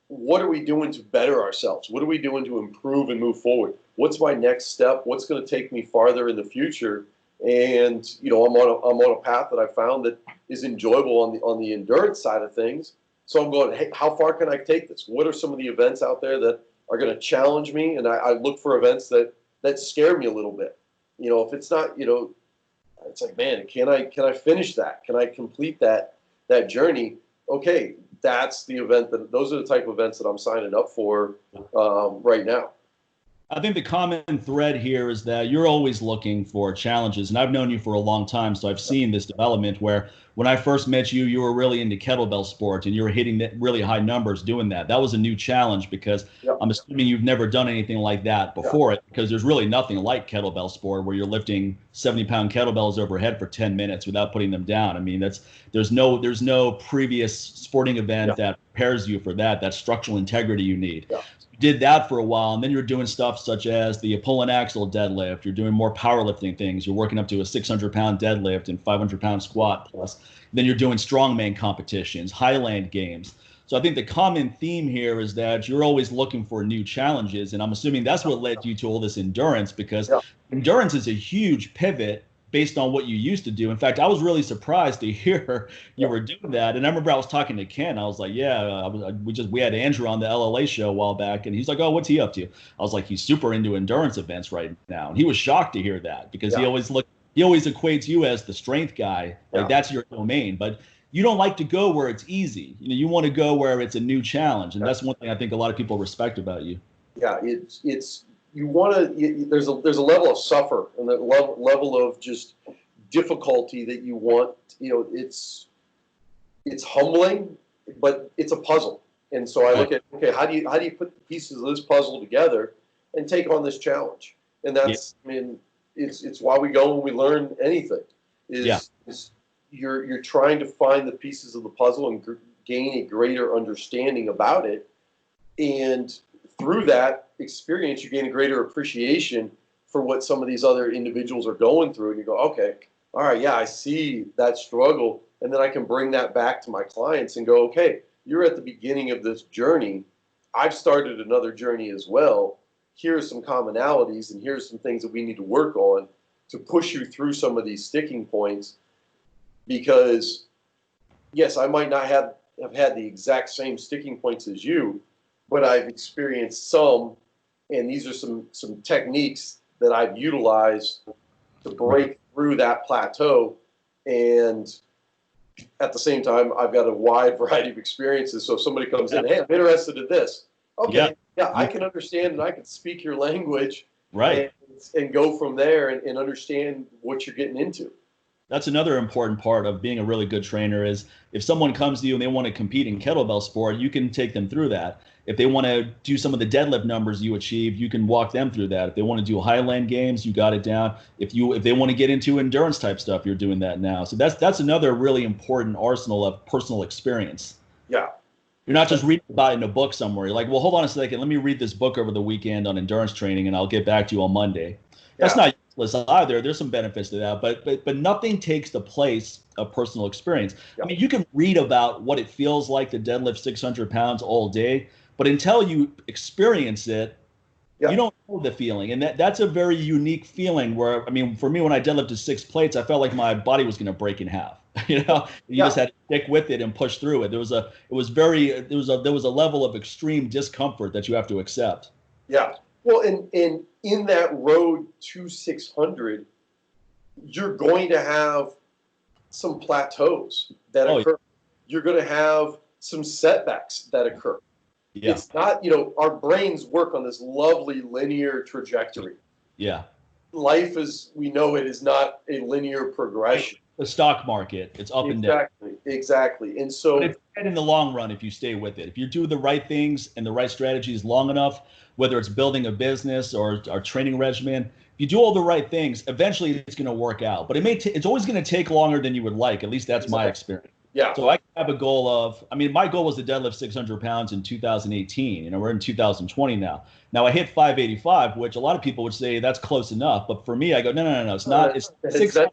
what are we doing to better ourselves? What are we doing to improve and move forward? What's my next step? What's going to take me farther in the future? And I'm on a path that I found that is enjoyable on the endurance side of things. So I'm going, hey, how far can I take this? What are some of the events out there that are going to challenge me? And I look for events that scare me a little bit. If it's not, it's like, man, can I finish that? Can I complete that journey? Okay, that's the event those are the type of events that I'm signing up for right now. I think the common thread here is that you're always looking for challenges, and I've known you for a long time, so I've seen this development where when I first met you, you were really into kettlebell sports and you were hitting really high numbers doing that. That was a new challenge, because I'm assuming you've never done anything like that before it, because there's really nothing like kettlebell sport where you're lifting 70-pound kettlebells overhead for 10 minutes without putting them down. I mean, there's no previous sporting event that prepares you for that structural integrity you need. Did that for a while, and then you're doing stuff such as the pull and axle deadlift. You're doing more powerlifting things. You're working up to a 600-pound deadlift and 500-pound squat plus. Then you're doing strongman competitions, Highland games. So I think the common theme here is that you're always looking for new challenges, and I'm assuming that's what led you to all this endurance, because endurance is a huge pivot based on what you used to do. In fact, I was really surprised to hear you were doing that. And I remember I was talking to Ken. I was like, we had Andrew on the LLA show a while back, and he's like, oh, what's he up to? I was like, he's super into endurance events right now. And he was shocked to hear that, because he always equates you as the strength guy. Like that's your domain. But you don't like to go where it's easy. You want to go where it's a new challenge. And that's one thing I think a lot of people respect about you. Yeah, it's you want to. There's a level of suffer and the level of just difficulty that you want. It's humbling, but it's a puzzle. And so I look at, okay, how do you put the pieces of this puzzle together and take on this challenge? And that's, it's why we go and we learn anything. Is you're trying to find the pieces of the puzzle and gain a greater understanding about it, and through that experience, you gain a greater appreciation for what some of these other individuals are going through. And you go, okay, all right, I see that struggle. And then I can bring that back to my clients and go, okay, you're at the beginning of this journey. I've started another journey as well. Here's some commonalities, and here's some things that we need to work on to push you through some of these sticking points. Because, yes, I might not have had the exact same sticking points as you, but I've experienced some, and these are some techniques that I've utilized to break through that plateau. And at the same time, I've got a wide variety of experiences. So if somebody comes in, hey, I'm interested in this. Okay, I can understand and I can speak your language, right, and go from there and understand what you're getting into. That's another important part of being a really good trainer is if someone comes to you and they want to compete in kettlebell sport, you can take them through that. If they want to do some of the deadlift numbers you achieved, you can walk them through that. If they want to do Highland games, you got it down. If they want to get into endurance type stuff, you're doing that now. So that's another really important arsenal of personal experience. Yeah. You're not just reading about it in a book somewhere. You're like, well, hold on a second. Let me read this book over the weekend on endurance training, and I'll get back to you on Monday. That's not useless either. There's some benefits to that, but nothing takes the place of personal experience. I mean, you can read about what it feels like to deadlift 600 pounds all day, but until you experience it, you don't know the feeling. And that's a very unique feeling where, I mean, for me, when I deadlifted 6 plates, I felt like my body was going to break in half. You know, you just had to stick with it and push through it. There was a level of extreme discomfort that you have to accept. Yeah. Well, and in that road to 600, you're going to have some plateaus that occur. You're going to have some setbacks that occur. Yeah. It's not, our brains work on this lovely linear trajectory. Yeah. Life as we know it is not a linear progression. The stock market, it's up and down. Exactly. And so, but it's in the long run if you stay with it. If you do the right things and the right strategies long enough, whether it's building a business or our training regimen, if you do all the right things, eventually it's going to work out. But it's always going to take longer than you would like. At least that's my experience. Yeah. So I have a goal of, my goal was to deadlift 600 pounds in 2018. We're in 2020 now. Now I hit 585, which a lot of people would say that's close enough. But for me, I go, no. It's not. It's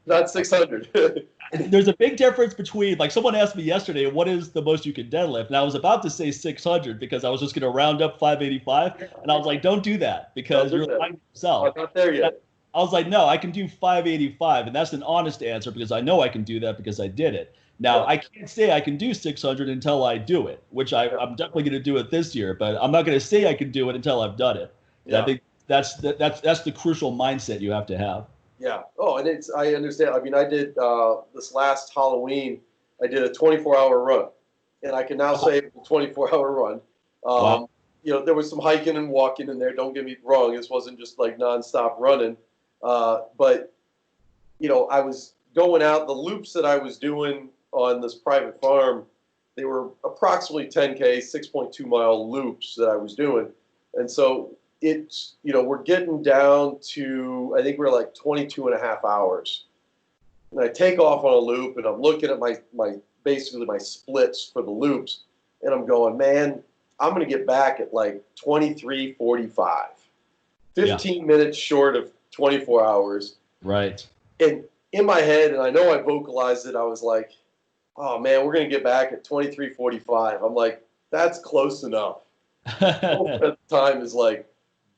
not 600. There's a big difference between, like someone asked me yesterday, what is the most you can deadlift? And I was about to say 600 because I was just going to round up 585. And I was like, don't do that because you're lying to yourself. I'm not there yet. I was like, no, I can do 585. And that's an honest answer because I know I can do that because I did it. Now, I can't say I can do 600 until I do it, which I'm definitely going to do it this year, but I'm not going to say I can do it until I've done it. Yeah. I think that's the crucial mindset you have to have. Yeah. Oh, and I understand. I mean, I did this last Halloween, I did a 24-hour run, and I can now say it was a 24-hour run. Wow. There was some hiking and walking in there. Don't get me wrong. This wasn't just like nonstop running. But, I was going out, the loops that I was doing on this private farm, they were approximately 10K, 6.2 mile loops that I was doing. And so it's, we're getting down to, I think we're like 22 and a half hours. And I take off on a loop and I'm looking at basically my splits for the loops. And I'm going, man, I'm going to get back at like 23:45, 15 minutes short of 24 hours. Right. And in my head, and I know I vocalized it, I was like, oh man, we're going to get back at 23:45. I'm like, that's close enough. At the time is like,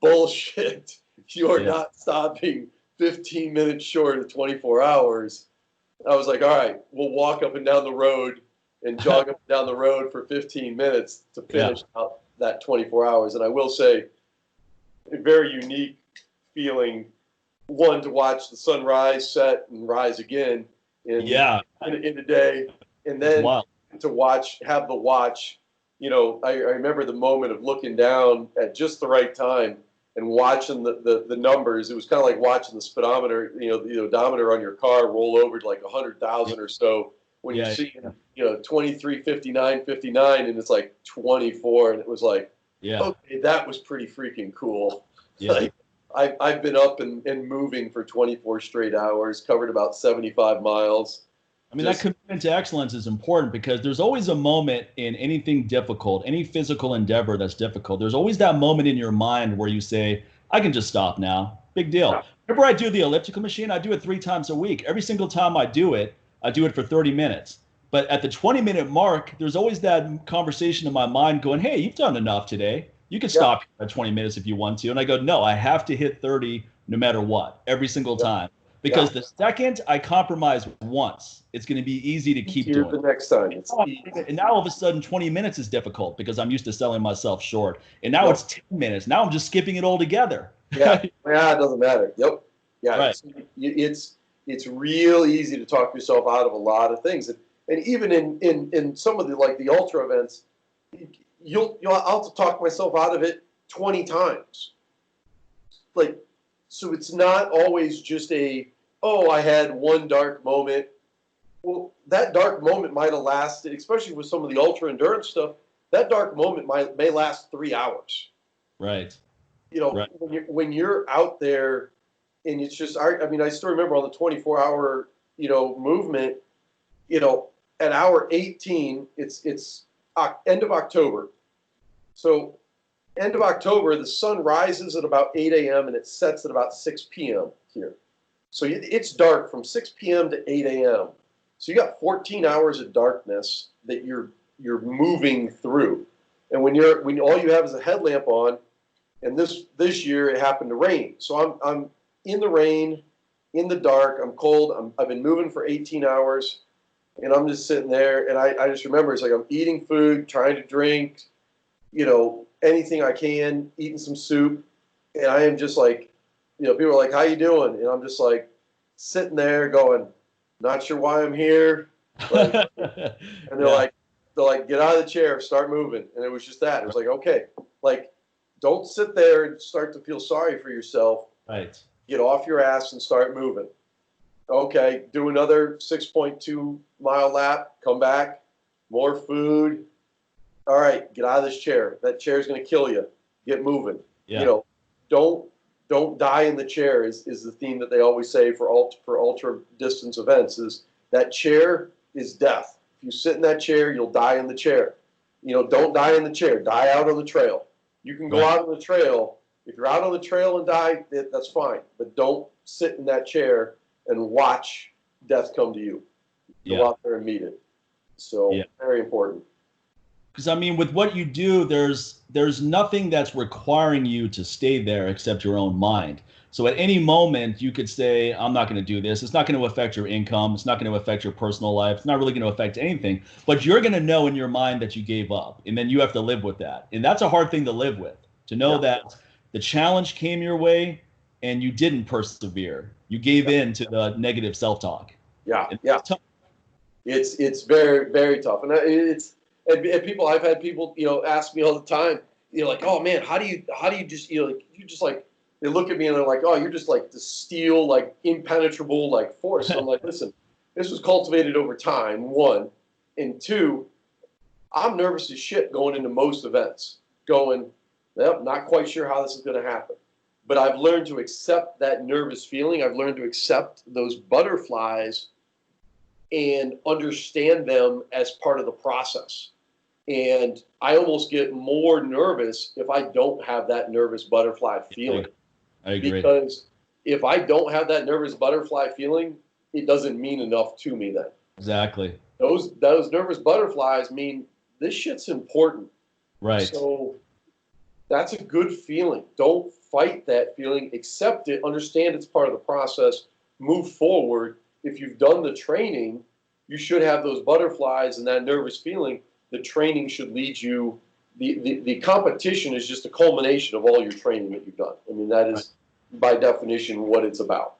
bullshit. You're not stopping 15 minutes short of 24 hours. I was like, all right, we'll walk up and down the road and jog up and down the road for 15 minutes to finish out that 24 hours. And I will say, a very unique feeling, one, to watch the sun rise, set, and rise again in the day. And then to have the watch, I remember the moment of looking down at just the right time and watching the numbers. It was kind of like watching the speedometer, the odometer on your car roll over to like 100,000 or so when you see, 23, 59, 59, and it's like 24. And it was like, okay, that was pretty freaking cool. Yeah. Like, I've been up and moving for 24 straight hours, covered about 75 miles. I mean, that commitment to excellence is important because there's always a moment in anything difficult, any physical endeavor that's difficult. There's always that moment in your mind where you say, I can just stop now. Big deal. Yeah. Whenever I do the elliptical machine, I do it 3 times a week. Every single time I do it for 30 minutes. But at the 20-minute mark, there's always that conversation in my mind going, hey, you've done enough today. You can stop at 20 minutes if you want to. And I go, no, I have to hit 30 no matter what, every single time. Because the second I compromise once, it's going to be easy to keep doing. The next time. And now all of a sudden 20 minutes is difficult because I'm used to selling myself short. And now it's 10 minutes. Now I'm just skipping it all together. It doesn't matter. Yep. Yeah. Right. It's real easy to talk yourself out of a lot of things. And even in some of the ultra events, I'll talk myself out of it 20 times. So it's not always just a oh, I had one dark moment. Well, that dark moment might have lasted, especially with some of the ultra endurance stuff. That dark moment may last 3 hours. Right. Right. When you're out there, and it's just, I mean, I still remember on the 24-hour, movement, at hour 18, it's end of October. So end of October, the sun rises at about 8 a.m. and it sets at about 6 p.m. here. So it's dark from 6 p.m. to 8 a.m. So you got 14 hours of darkness that you're moving through. And when all you have is a headlamp on, and this year it happened to rain. So I'm in the rain, in the dark, I'm cold, I've been moving for 18 hours, and I'm just sitting there, and I just remember it's like I'm eating food, trying to drink, anything I can, eating some soup, and I am just like, people are like, how you doing? And I'm just like sitting there going, not sure why I'm here. Like, and they're like, get out of the chair, start moving. And it was just that. It was like, okay, like, don't sit there and start to feel sorry for yourself. Right. Get off your ass and start moving. Okay, do another 6.2 mile lap, come back, more food. All right, get out of this chair. That chair is going to kill you. Get moving. Yeah. Don't die in the chair is the theme that they always say for ultra distance events, is that chair is death. If you sit in that chair, you'll die in the chair. Don't die in the chair. Die out on the trail. You can go out on the trail. If you're out on the trail and die, that's fine. But don't sit in that chair and watch death come to you. Go out there and meet it. So very important. Because I mean, with what you do, there's nothing that's requiring you to stay there except your own mind. So at any moment, you could say, I'm not going to do this. It's not going to affect your income. It's not going to affect your personal life. It's not really going to affect anything. But you're going to know in your mind that you gave up. And then you have to live with that. And that's a hard thing to live with, to know that the challenge came your way and you didn't persevere. You gave in to the negative self-talk. It's tough. It's very, very tough. And I've had people, ask me all the time, like, oh man, how do you just, you just like, they look at me and they're like, oh, you're just like the steel, like impenetrable, like force. So I'm like, listen, this was cultivated over time, one. And two, I'm nervous as shit going into most events, not quite sure how this is going to happen. But I've learned to accept that nervous feeling. I've learned to accept those butterflies and understand them as part of the process. And I almost get more nervous if I don't have that nervous butterfly feeling. I agree. Because if I don't have that nervous butterfly feeling, it doesn't mean enough to me then. Exactly. Those nervous butterflies mean this shit's important. Right. So that's a good feeling. Don't fight that feeling. Accept it. Understand it's part of the process. Move forward. If you've done the training, you should have those butterflies and that nervous feeling. The training should lead you. The competition is just a culmination of all your training that you've done. I mean, that is by definition what it's about.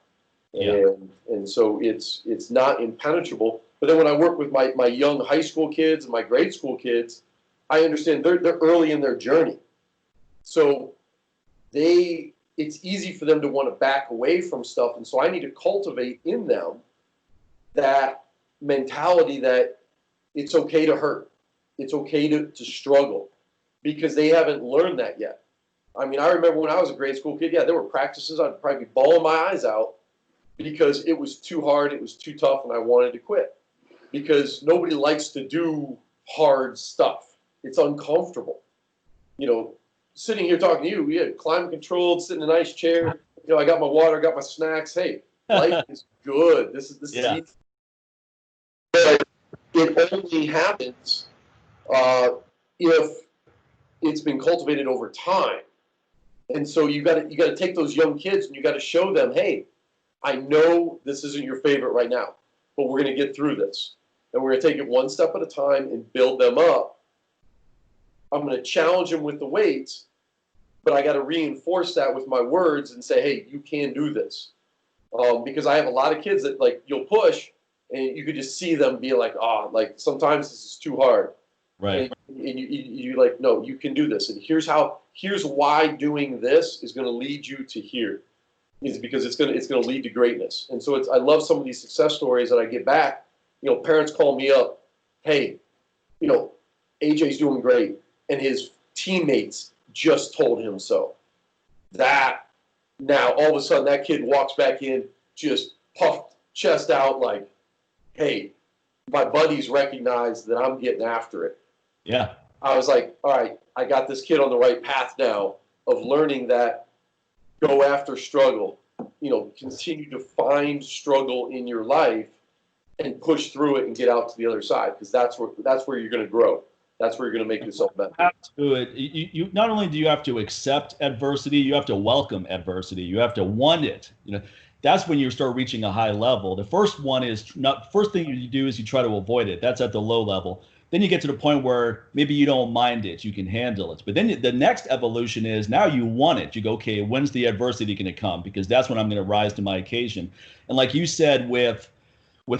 And so it's not impenetrable. But then when I work with my young high school kids and my grade school kids, I understand they're early in their journey. So it's easy for them to want to back away from stuff. And so I need to cultivate in them that mentality that it's okay to hurt. It's okay to struggle, because they haven't learned that yet. I mean, I remember when I was a grade school kid, there were practices I'd probably be bawling my eyes out because it was too hard, it was too tough, and I wanted to quit. Because nobody likes to do hard stuff. It's uncomfortable. Sitting here talking to you, we had climate controlled, sitting in a nice chair. I got my water, I got my snacks. Hey, life is good. This is easy. But it only happens if it's been cultivated over time. And so you got to take those young kids and you got to show them, hey, I know this isn't your favorite right now, but we're going to get through this. And we're going to take it one step at a time and build them up. I'm going to challenge them with the weights, but I got to reinforce that with my words and say, hey, you can do this. Because I have a lot of kids that, like, you'll push and you could just see them be like, like sometimes this is too hard. Right. And you like, no, you can do this. And here's why doing this is going to lead you to here. is because it's gonna lead to greatness. And so I love some of these success stories that I get back. Parents call me up, hey, AJ's doing great, and his teammates just told him so. That now all of a sudden that kid walks back in, just puffed chest out, like, hey, my buddies recognize that I'm getting after it. Yeah. I was like, all right, I got this kid on the right path now of learning that go after struggle, continue to find struggle in your life and push through it and get out to the other side, because that's where you're going to grow. That's where you're going to make yourself better. You not only do you have to accept adversity, you have to welcome adversity. You have to want it. That's when you start reaching a high level. The first thing you do is you try to avoid it. That's at the low level. Then you get to the point where maybe you don't mind it, you can handle it. But then the next evolution is now you want it. You go, okay, when's the adversity going to come? Because that's when I'm going to rise to my occasion. And like you said, with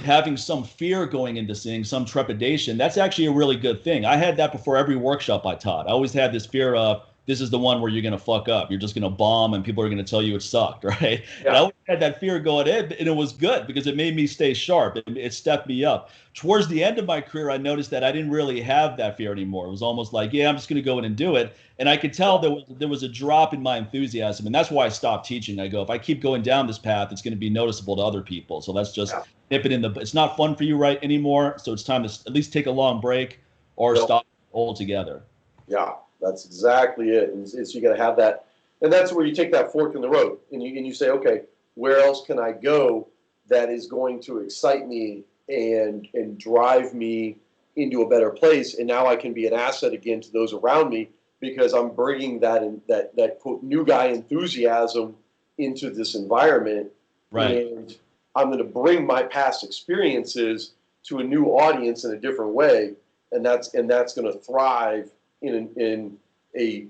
having some fear going into seeing some trepidation, that's actually a really good thing. I had that before every workshop I taught. I always had this fear of, this is the one where you're going to fuck up. You're just going to bomb and people are going to tell you it sucked, right? Yeah. And I always had that fear going in, and it was good because it made me stay sharp. It stepped me up. Towards the end of my career, I noticed that I didn't really have that fear anymore. It was almost like, yeah, I'm just going to go in and do it. And I could tell there was a drop in my enthusiasm. And that's why I stopped teaching. I go, if I keep going down this path, it's going to be noticeable to other people. So let's just nip it in it's not fun for you right anymore. So it's time to at least take a long break or stop altogether. Yeah. That's exactly it. And so you got to have that, and that's where you take that fork in the road, and you say, okay, where else can I go that is going to excite me and drive me into a better place? And now I can be an asset again to those around me because I'm bringing that quote new guy enthusiasm into this environment, right? And I'm going to bring my past experiences to a new audience in a different way, and that's going to thrive in a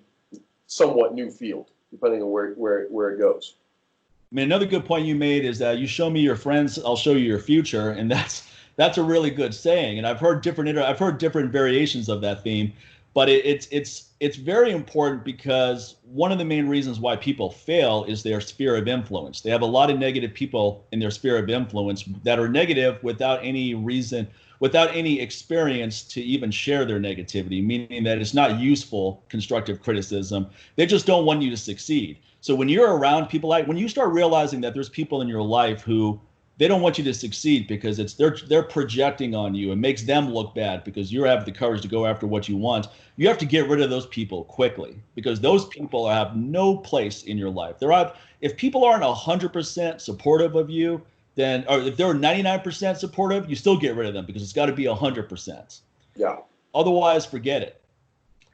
somewhat new field, depending on where it goes. I mean, another good point you made is that you show me your friends, I'll show you your future, and that's a really good saying. And I've heard different variations of that theme, but it's very important because one of the main reasons why people fail is their sphere of influence. They have a lot of negative people in their sphere of influence that are negative without any reason, without any experience to even share their negativity, meaning that it's not useful constructive criticism. They just don't want you to succeed. So when you're around people when you start realizing that there's people in your life who they don't want you to succeed because they're projecting on you, it makes them look bad because you have the courage to go after what you want. You have to get rid of those people quickly because those people have no place in your life. If people aren't 100% supportive of you, then, or if they're 99% supportive, you still get rid of them because it's got to be 100%. Yeah. Otherwise, forget it.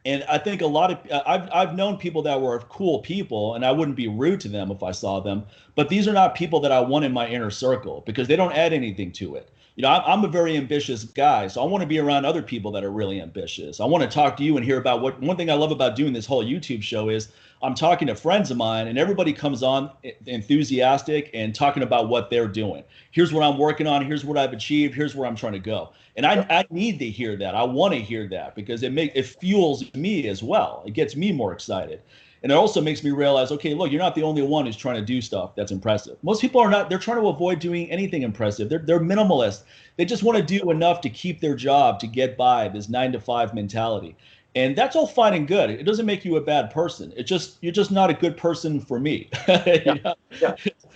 And I think I've known people that were cool people, and I wouldn't be rude to them if I saw them. But these are not people that I want in my inner circle because they don't add anything to it. I'm a very ambitious guy, so I want to be around other people that are really ambitious. I want to talk to you and hear about one thing I love about doing this whole YouTube show is I'm talking to friends of mine, and everybody comes on enthusiastic and talking about what they're doing. Here's what I'm working on. Here's what I've achieved. Here's where I'm trying to go. And I need to hear that. I want to hear that because it fuels me as well. It gets me more excited. And it also makes me realize, okay, look, you're not the only one who's trying to do stuff that's impressive. Most people are not. They're trying to avoid doing anything impressive. They're minimalist. They just want to do enough to keep their job, to get by, this 9-to-5 mentality. And that's all fine and good. It doesn't make you a bad person. You're just not a good person for me. Yeah.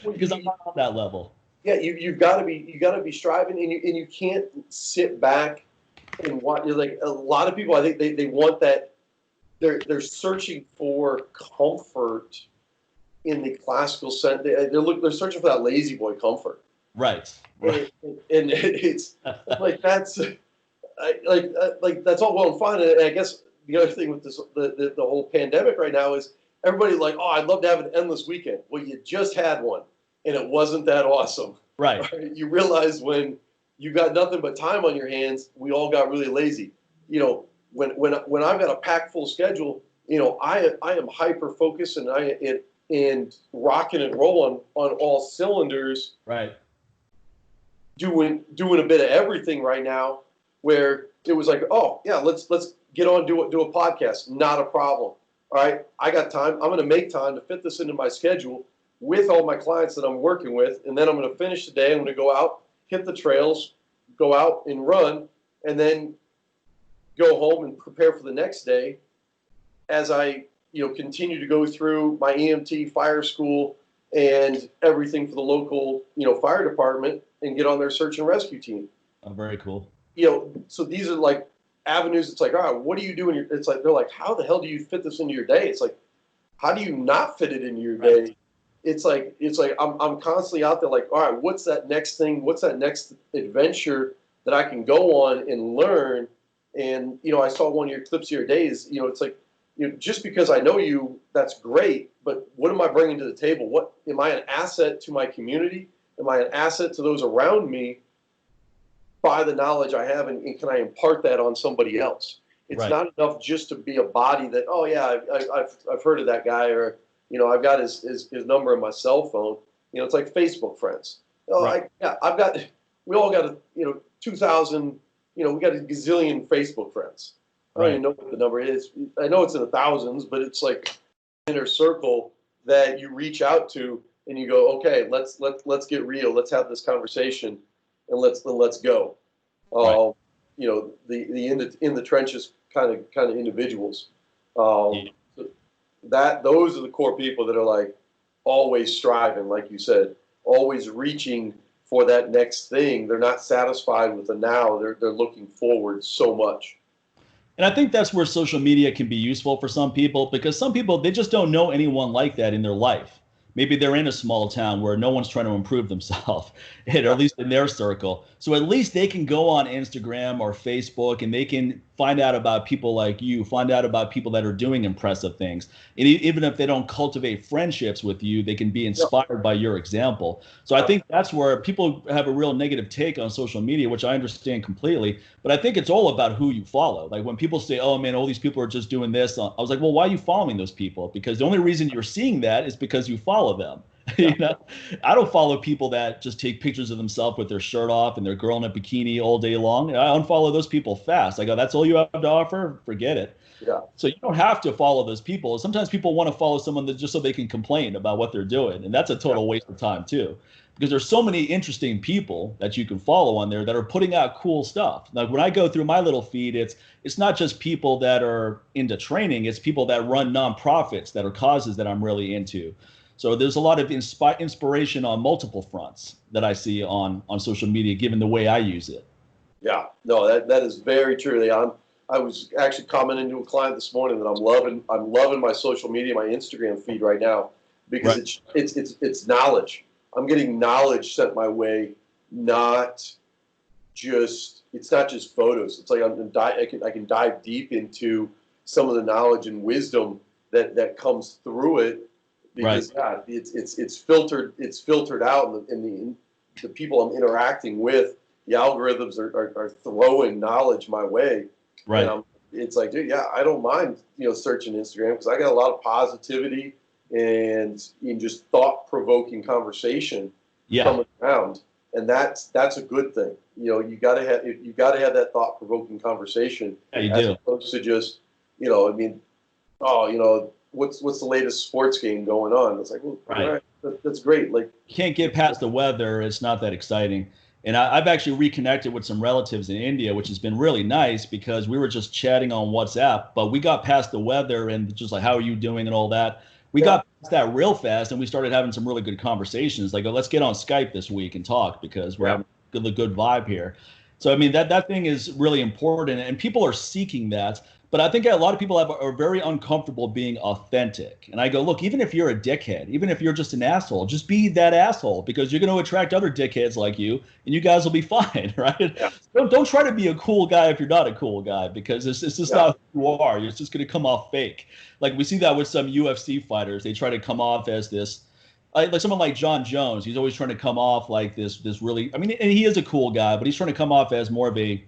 Because I'm not on that level. Yeah, you got to be striving, and you can't sit back and watch. Like a lot of people, I think they want that. They're searching for comfort in the classical sense. They're searching for that lazy boy comfort. Right. And it's like that's like that's all well and fine. And I guess the other thing with this the whole pandemic right now is everybody like, oh, I'd love to have an endless weekend. Well, you just had one, and it wasn't that awesome. Right. You realize when you got nothing but time on your hands, we all got really lazy. When I've got a packed full schedule, I am hyper focused and rocking and rolling on all cylinders. Right. Doing a bit of everything right now, where it was like, oh yeah, let's get on do a podcast, not a problem. All right, I got time. I'm going to make time to fit this into my schedule. with all my clients that I'm working with, and then I'm going to finish the day. I'm going to go out, hit the trails, go out and run, and then go home and prepare for the next day as I, continue to go through my EMT fire school and everything for the local, fire department and get on their search and rescue team. Oh, very cool. So these are like avenues. It's like, all right, what do you do in your, it's like, they're like, how the hell do you fit this into your day? It's like, how do you not fit it into your day? It's like I'm constantly out there like, all right, what's that next thing? What's that next adventure that I can go on and learn? And, I saw one of your clips the other day is, it's like, just because I know you, that's great, but what am I bringing to the table? What am I an asset to my community? Am I an asset to those around me by the knowledge I have, and can I impart that on somebody else? It's not enough just to be a body that, oh yeah, I've heard of that guy, or I've got his number on my cell phone. It's like Facebook friends. We all got 2,000. We got a gazillion Facebook friends. I don't even know what the number is. I know it's in the thousands, but it's like inner circle that you reach out to and you go, okay, let's get real. Let's have this conversation and let's go. The in the trenches kind of individuals. Those are the core people that are like always striving, like you said, always reaching for that next thing. They're not satisfied with the now. They're looking forward so much. And I think that's where social media can be useful for some people, because some people, they just don't know anyone like that in their life. Maybe they're in a small town where no one's trying to improve themselves, or at least in their circle. So at least they can go on Instagram or Facebook and they can find out about people like you, find out about people that are doing impressive things. And even if they don't cultivate friendships with you, they can be inspired by your example. So I think that's where people have a real negative take on social media, which I understand completely. But I think it's all about who you follow. Like when people say, oh man, all these people are just doing this, I was like, well, why are you following those people? Because the only reason you're seeing that is because you follow them. I don't follow people that just take pictures of themselves with their shirt off and their girl in a bikini all day long. I unfollow those people fast. I go, that's all you have to offer? Forget it. Yeah. So you don't have to follow those people. Sometimes people want to follow someone that just so they can complain about what they're doing. And that's a total waste of time too, because there's so many interesting people that you can follow on there that are putting out cool stuff. Like when I go through my little feed, it's not just people that are into training. It's people that run nonprofits that are causes that I'm really into. So there's a lot of inspiration on multiple fronts that I see on social media, given the way I use it. Yeah, no, that is very true, Leon. I was actually commenting to a client this morning that I'm loving my social media, my Instagram feed right now, because it's knowledge. I'm getting knowledge sent my way, it's not just photos. It's like I can dive deep into some of the knowledge and wisdom that comes through it. Because it's filtered out, and the people I'm interacting with, the algorithms are throwing knowledge my way. Right. And it's like, dude, I don't mind searching Instagram, because I got a lot of positivity and just thought-provoking conversation coming around, and that's a good thing. You got to have that thought-provoking conversation, as opposed to just what's the latest sports game going on? It's like, well, all right, that's great. Like, you can't get past the weather. It's not that exciting. And I've actually reconnected with some relatives in India, which has been really nice, because we were just chatting on WhatsApp, but we got past the weather and just like, how are you doing and all that. We got past that real fast, and we started having some really good conversations. Like, let's get on Skype this week and talk, because we're having a good vibe here. So, I mean, that thing is really important, and people are seeking that. But I think a lot of people are very uncomfortable being authentic. And I go, look, even if you're a dickhead, even if you're just an asshole, just be that asshole, because you're going to attract other dickheads like you, and you guys will be fine, right? Yeah. Don't try to be a cool guy if you're not a cool guy, because it's just not who you are. You're just going to come off fake. Like we see that with some UFC fighters. They try to come off as this, like someone like John Jones. He's always trying to come off like this really, I mean, and he is a cool guy, but he's trying to come off as more of a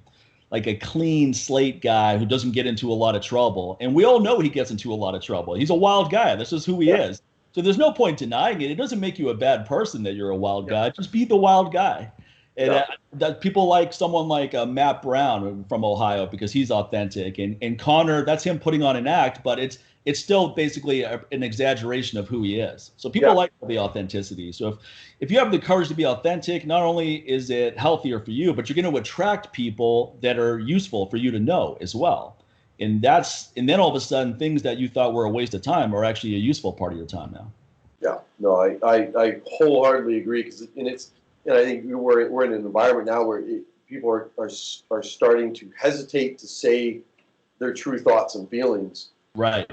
clean slate guy who doesn't get into a lot of trouble. And we all know he gets into a lot of trouble. He's a wild guy. This is who he is. So there's no point denying it. It doesn't make you a bad person that you're a wild guy. Just be the wild guy. And that people like someone like Matt Brown from Ohio because he's authentic, and Connor, that's him putting on an act, but it's still basically an exaggeration of who he is. So people like the authenticity. So if you have the courage to be authentic, not only is it healthier for you, but you're going to attract people that are useful for you to know as well. And then all of a sudden, things that you thought were a waste of time are actually a useful part of your time now. Yeah, no, I wholeheartedly agree, and I think we're in an environment now where people are starting to hesitate to say their true thoughts and feelings. Right.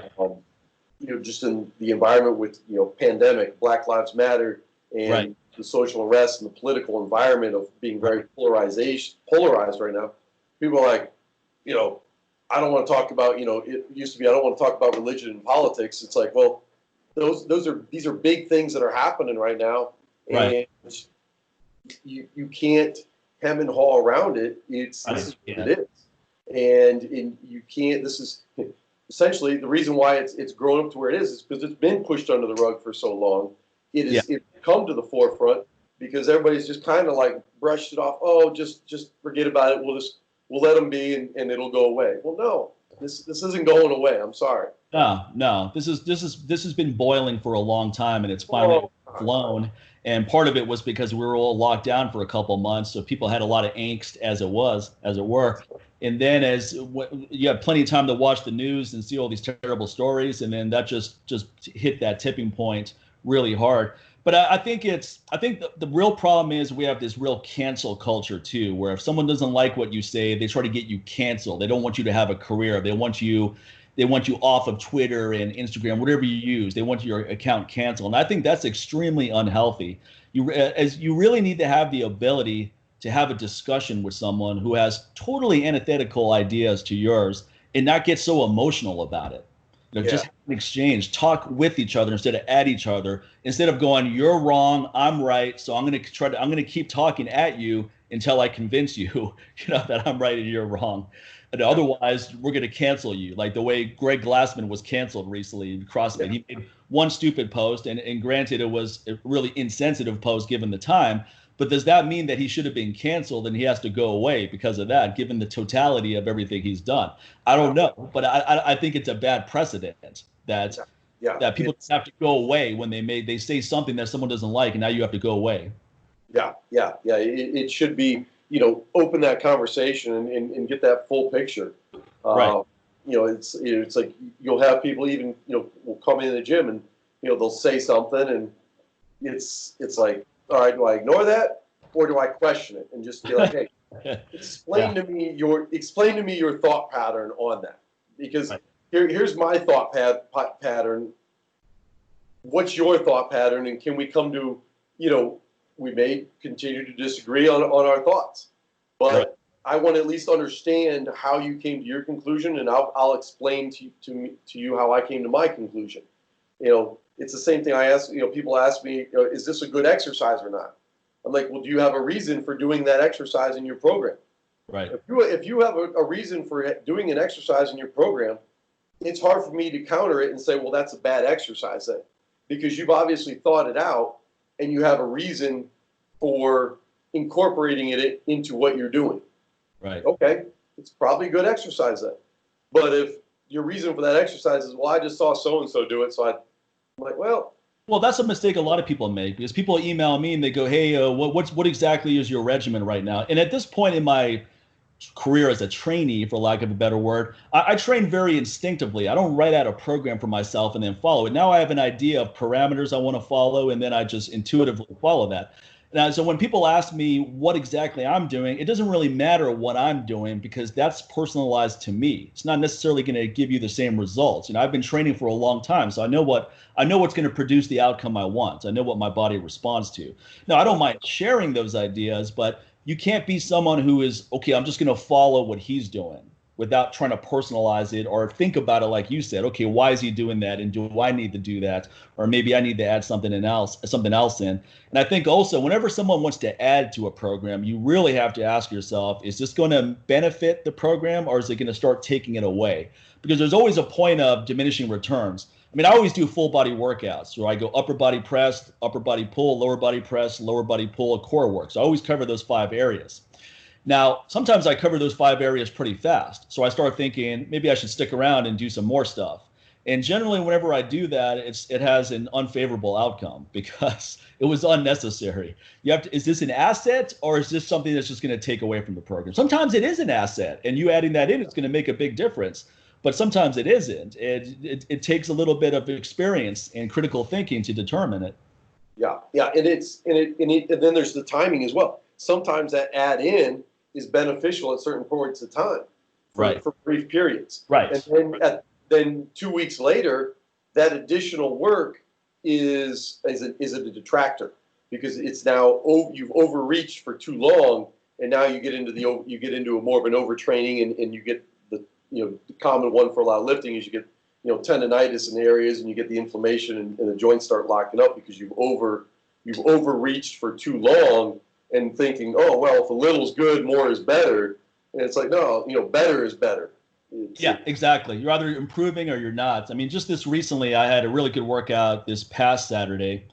Just in the environment with pandemic, Black Lives Matter, and the social unrest and the political environment of being very polarized right now. People are like, I don't want to talk about, it used to be I don't want to talk about religion and politics. It's like, well, these are big things that are happening right now, and you can't hem and haw around it. This is what it is, and you can't. This is essentially the reason why it's grown up to where it is because it's been pushed under the rug for so long. It's come to the forefront because everybody's just kind of like brushed it off. Oh, just forget about it. We'll let them be and it'll go away. Well, no, this isn't going away. I'm sorry. No. This has been boiling for a long time, and it's finally flown. And part of it was because we were all locked down for a couple months, so people had a lot of angst, as it were. And then as you have plenty of time to watch the news and see all these terrible stories, and then that just hit that tipping point really hard. But I think the real problem is we have this real cancel culture too, where if someone doesn't like what you say, they try to get you canceled. They don't want you to have a career. They want you off of Twitter and Instagram, whatever you use. They want your account canceled. And I think that's extremely unhealthy. You really need to have the ability to have a discussion with someone who has totally antithetical ideas to yours and not get so emotional about it. Just have an exchange, talk with each other instead of at each other, instead of going, you're wrong, I'm right. So I'm going to keep talking at you until I convince you, that I'm right and you're wrong. And otherwise, we're going to cancel you, like the way Greg Glassman was canceled recently in CrossFit. He made one stupid post, and granted, it was a really insensitive post given the time. But does that mean that he should have been canceled and he has to go away because of that, given the totality of everything he's done? I don't know, but I think it's a bad precedent that people have to go away when they say something that someone doesn't like, and now you have to go away. Yeah. It should be, open that conversation and get that full picture. Right. It's like you'll have people even, will come in the gym and, they'll say something and it's like, all right, do I ignore that or do I question it and just be like, hey, explain to me your thought pattern on that, because here's my thought pattern. What's your thought pattern, and can we come to, we may continue to disagree on our thoughts, but I want to at least understand how you came to your conclusion, and I'll explain to you how I came to my conclusion. It's the same thing I ask, people ask me, is this a good exercise or not? I'm like, well, do you have a reason for doing that exercise in your program? Right. If you have a reason for doing an exercise in your program, it's hard for me to counter it and say, well, that's a bad exercise then, because you've obviously thought it out and you have a reason for incorporating it into what you're doing. Right. Okay, it's probably good exercise then. But if your reason for that exercise is, well, I just saw so-and-so do it, so I'm like, well, that's a mistake a lot of people make, because people email me and they go, hey, what exactly is your regimen right now? And at this point in my career as a trainee, for lack of a better word, I train very instinctively. I don't write out a program for myself and then follow it. Now I have an idea of parameters I want to follow, and then I just intuitively follow that. Now, so when people ask me what exactly I'm doing, it doesn't really matter what I'm doing, because that's personalized to me. It's not necessarily going to give you the same results. I've been training for a long time, so I know what's going to produce the outcome I want. I know what my body responds to. Now, I don't mind sharing those ideas, but you can't be someone who is, okay, I'm just going to follow what he's doing without trying to personalize it or think about it like you said. Okay, why is he doing that, and do I need to do that, or maybe I need to add something else in. And I think also, whenever someone wants to add to a program, you really have to ask yourself, is this going to benefit the program, or is it going to start taking it away? Because there's always a point of diminishing returns. I mean, I always do full body workouts where I go upper body press, upper body pull, lower body press, lower body pull, core work. So I always cover those 5 areas. Now, sometimes I cover those 5 areas pretty fast. So I start thinking maybe I should stick around and do some more stuff. And generally, whenever I do that, it has an unfavorable outcome because it was unnecessary. You have to, is this an asset or is this something that's just going to take away from the program? Sometimes it is an asset, and you adding that in is going to make a big difference. But sometimes it isn't. It takes a little bit of experience and critical thinking to determine it. Yeah, and then there's the timing as well. Sometimes that add in is beneficial at certain points of time, for brief periods. Right. And then 2 weeks later, that additional work is a detractor because it's now you've overreached for too long, and now you get into a more of an overtraining, and you get the common one for a lot of lifting is you get tendonitis in areas, and you get the inflammation, and the joints start locking up because you've overreached for too long, and thinking, oh well, if a little's good, more is better, and it's like no, better is better. Yeah, exactly. You're either improving or you're not. I mean, just this recently, I had a really good workout this past Saturday.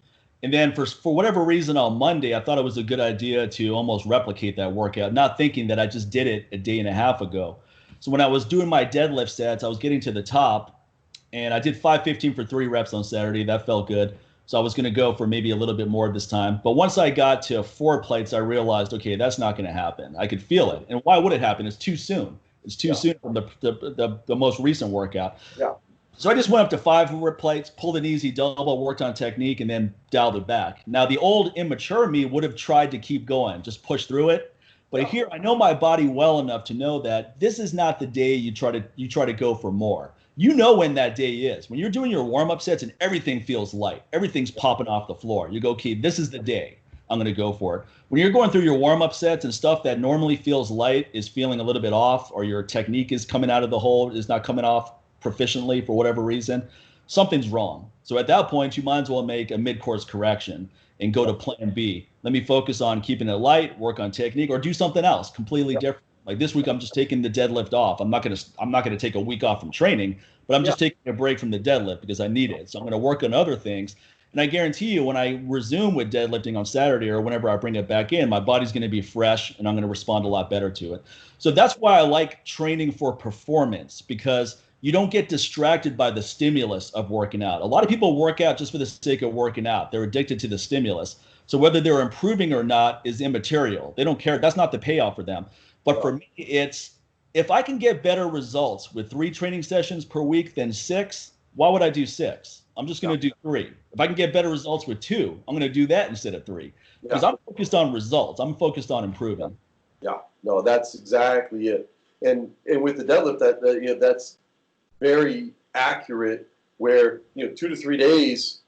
And then for whatever reason on Monday, I thought it was a good idea to almost replicate that workout, not thinking that I just did it a day and a half ago. So when I was doing my deadlift sets, I was getting to the top, and I did 515 for 3 reps on Saturday. That felt good. So I was going to go for maybe a little bit more this time. But once I got to 4 plates, I realized, okay, that's not going to happen. I could feel it. And why would it happen? It's too soon. It's too soon from the most recent workout. Yeah. So I just went up to 5 plates, pulled an easy double, worked on technique, and then dialed it back. Now, the old immature me would have tried to keep going, just push through it. But here, I know my body well enough to know that this is not the day you try to go for more. You know when that day is. When you're doing your warm-up sets and everything feels light, everything's popping off the floor. You go, okay, this is the day. I'm going to go for it. When you're going through your warm-up sets and stuff that normally feels light is feeling a little bit off, or your technique is coming out of the hole, is not coming off proficiently for whatever reason, something's wrong. So at that point, you might as well make a mid-course correction and go to plan B. Let me focus on keeping it light, work on technique, or do something else completely different. Like this week, I'm just taking the deadlift off. I'm not gonna take a week off from training, but I'm just taking a break from the deadlift because I need it. So I'm going to work on other things. And I guarantee you, when I resume with deadlifting on Saturday or whenever I bring it back in, my body's going to be fresh and I'm going to respond a lot better to it. So that's why I like training for performance, because you don't get distracted by the stimulus of working out. A lot of people work out just for the sake of working out. They're addicted to the stimulus. So whether they're improving or not is immaterial. They don't care. That's not the payoff for them. But for me, it's if I can get better results with 3 training sessions per week than 6, why would I do 6? I'm just going to do 3. If I can get better results with 2, I'm going to do that instead of 3 because I'm focused on results. I'm focused on improving. Yeah, no, that's exactly it. And with the deadlift, that's very accurate. Where 2 to 3 days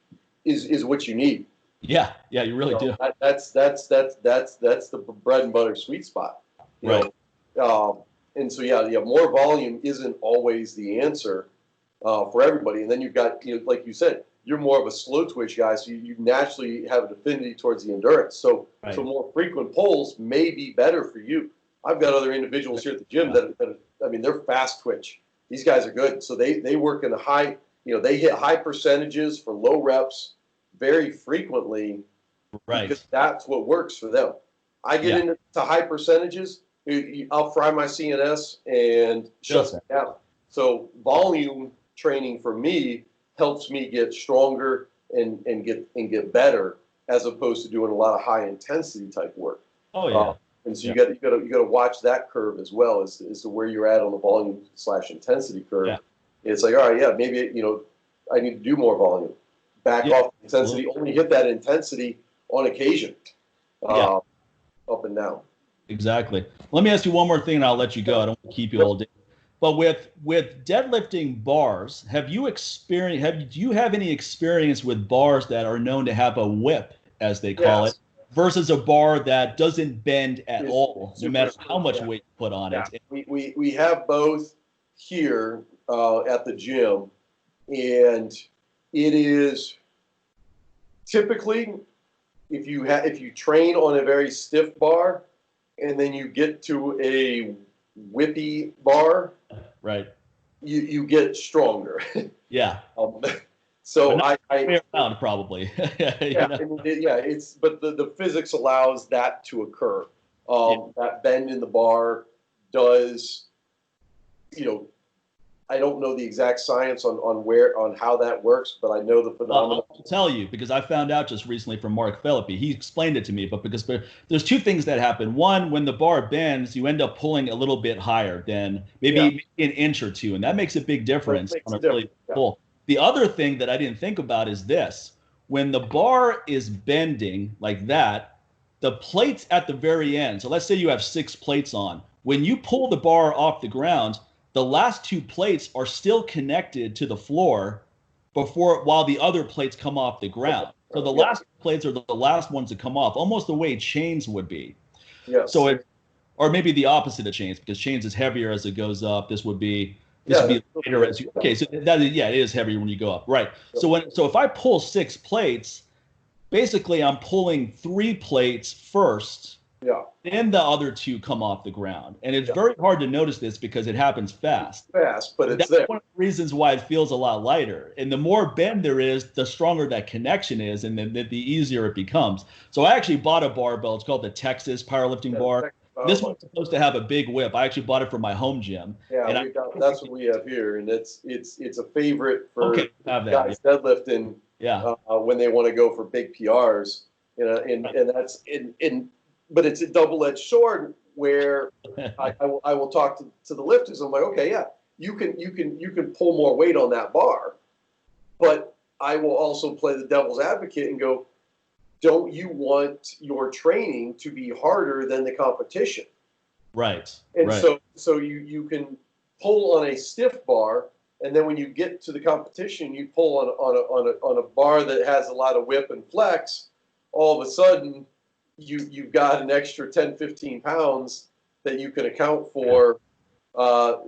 is what you need. Yeah, you really do. That's the bread and butter sweet spot. Right. And so more volume isn't always the answer for everybody. And then you've got like you said, you're more of a slow twitch guy, so you naturally have an affinity towards the endurance. So more frequent pulls may be better for you. I've got other individuals here at the gym that they're fast twitch. These guys are good. So they work in the high, they hit high percentages for low reps very frequently. Right. Because that's what works for them. I get into high percentages, I'll fry my CNS and shut it down. So volume training for me helps me get stronger and get better, as opposed to doing a lot of high intensity type work. Oh yeah. And so you got to watch that curve as well as to where you're at on the volume / intensity curve. Yeah. It's like, all right, maybe I need to do more volume. Back off the intensity. Only hit that intensity on occasion. Up and down. Exactly. Let me ask you one more thing, and I'll let you go. I don't want to keep you all day. But with deadlifting bars, do you have any experience with bars that are known to have a whip, as they call it, versus a bar that doesn't bend at all, no matter how much weight you put on it? We have both here at the gym, and it is typically if you train on a very stiff bar and then you get to a whippy bar, right, you get stronger. Yeah. So But I not around probably. yeah, I mean, it's but the physics allows that to occur. Yeah. That bend in the bar does, you know, I don't know the exact science on how that works, but I know the phenomenon. I'll tell you because I found out just recently from Mark Philippi. He explained it to me, but because there's two things that happen. One, when the bar bends, you end up pulling a little bit higher than maybe an inch or two, and that makes a big difference on a really pull. The other thing that I didn't think about is this: when the bar is bending like that, the plates at the very end. So let's say you have 6 plates on. When you pull the bar off the ground, the last 2 plates are still connected to the floor while the other plates come off the ground. So the last plates are the last ones to come off, almost the way chains would be. Yes. So or maybe the opposite of chains, because chains is heavier as it goes up. This would be later as you. Okay, so that it is heavier when you go up, right? So if I pull 6 plates, basically I'm pulling 3 plates first. Yeah. Then the other 2 come off the ground. And it's very hard to notice this because it happens fast. But it's That's there. one of the reasons why it feels a lot lighter. And the more bend there is, the stronger that connection is, and then the easier it becomes. So I actually bought a barbell. It's called the Texas Powerlifting Bar. This one's supposed to have a big whip. I actually bought it for my home gym. Yeah, that's what we have here, and it's a favorite for guys deadlifting. Yeah. When they want to go for big PRs, and that's but it's a double-edged sword where I will talk to the lifters. I'm like, okay, yeah, you can pull more weight on that bar, but I will also play the devil's advocate and go, don't you want your training to be harder than the competition? Right. And so you can pull on a stiff bar, and then when you get to the competition, you pull on a bar that has a lot of whip and flex. All of a sudden, you've got an extra 10, 15 pounds that you can account for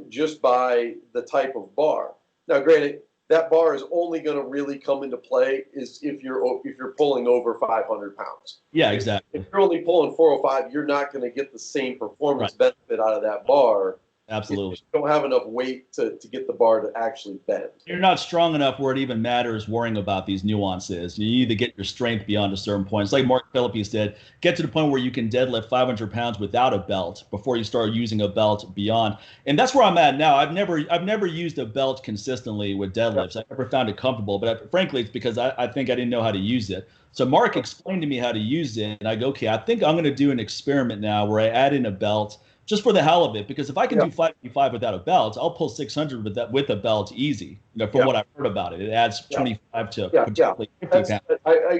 just by the type of bar. Now, granted, that bar is only going to really come into play is if you're pulling over 500 pounds. Yeah, exactly. If you're only pulling 405, you're not going to get the same performance benefit out of that bar. Absolutely. You don't have enough weight to get the bar to actually bend. You're not strong enough where it even matters worrying about these nuances. You need to get your strength beyond a certain point. It's like Mark Philippi said, get to the point where you can deadlift 500 pounds without a belt before you start using a belt beyond. And that's where I'm at now. I've never used a belt consistently with deadlifts. I never found it comfortable, but frankly, it's because I think I didn't know how to use it. So Mark explained to me how to use it, and I go, okay, I think I'm going to do an experiment now where I add in a belt just for the hell of it, because if I can do 555 without a belt, I'll pull 600 with a belt easy. From what I've heard about it, it adds 25 to potentially 50 pounds.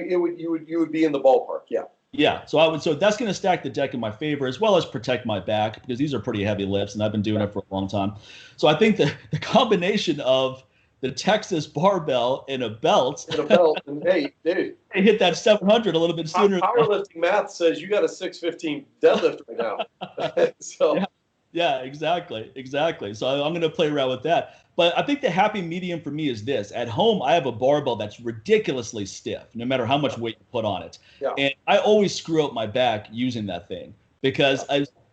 You would be in the ballpark, Yeah, so that's going to stack the deck in my favor, as well as protect my back, because these are pretty heavy lifts, and I've been doing it for a long time. So I think the combination of the Texas barbell and a belt. And hey, dude, I hit that 700 a little bit sooner. Powerlifting math says you got a 615 deadlift right now. So yeah, exactly. So I'm going to play around with that. But I think the happy medium for me is this. At home, I have a barbell that's ridiculously stiff, no matter how much weight you put on it. Yeah. And I always screw up my back using that thing because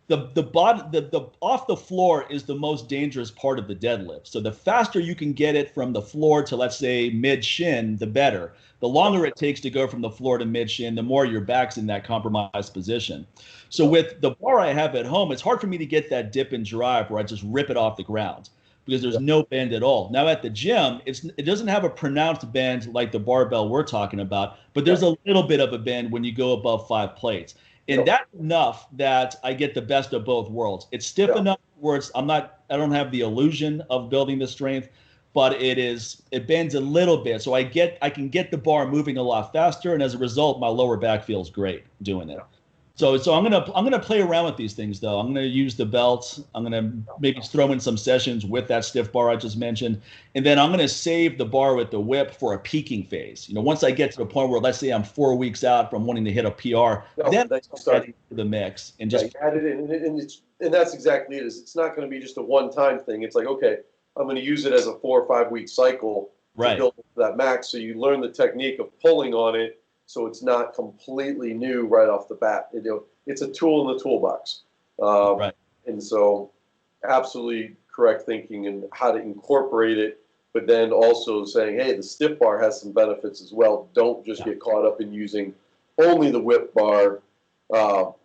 the off the floor is the most dangerous part of the deadlift. So the faster you can get it from the floor to, let's say, mid shin, the better. The longer it takes to go from the floor to mid shin, the more your back's in that compromised position. So with the bar I have at home, it's hard for me to get that dip and drive where I just rip it off the ground because there's no bend at all. Now at the gym, it doesn't have a pronounced bend like the barbell we're talking about, but there's a little bit of a bend when you go above 5 plates. And that's enough that I get the best of both worlds. It's stiff enough where I don't have the illusion of building the strength, but it bends a little bit. So I can get the bar moving a lot faster. And as a result, my lower back feels great doing it. So I'm gonna play around with these things though. I'm gonna use the belt. I'm gonna maybe throw in some sessions with that stiff bar I just mentioned, and then I'm gonna save the bar with the whip for a peaking phase. Once I get to the point where, let's say, I'm 4 weeks out from wanting to hit a PR, then start into the mix and just add it in. And that's exactly it. It's not going to be just a one-time thing. It's like, okay, I'm going to use it as a 4 or 5 week cycle to build that max. So you learn the technique of pulling on it. So it's not completely new right off the bat. It's a tool in the toolbox. And so absolutely correct thinking and how to incorporate it but then also saying, hey, the stiff bar has some benefits as well. Don't just get caught up in using only the whip bar,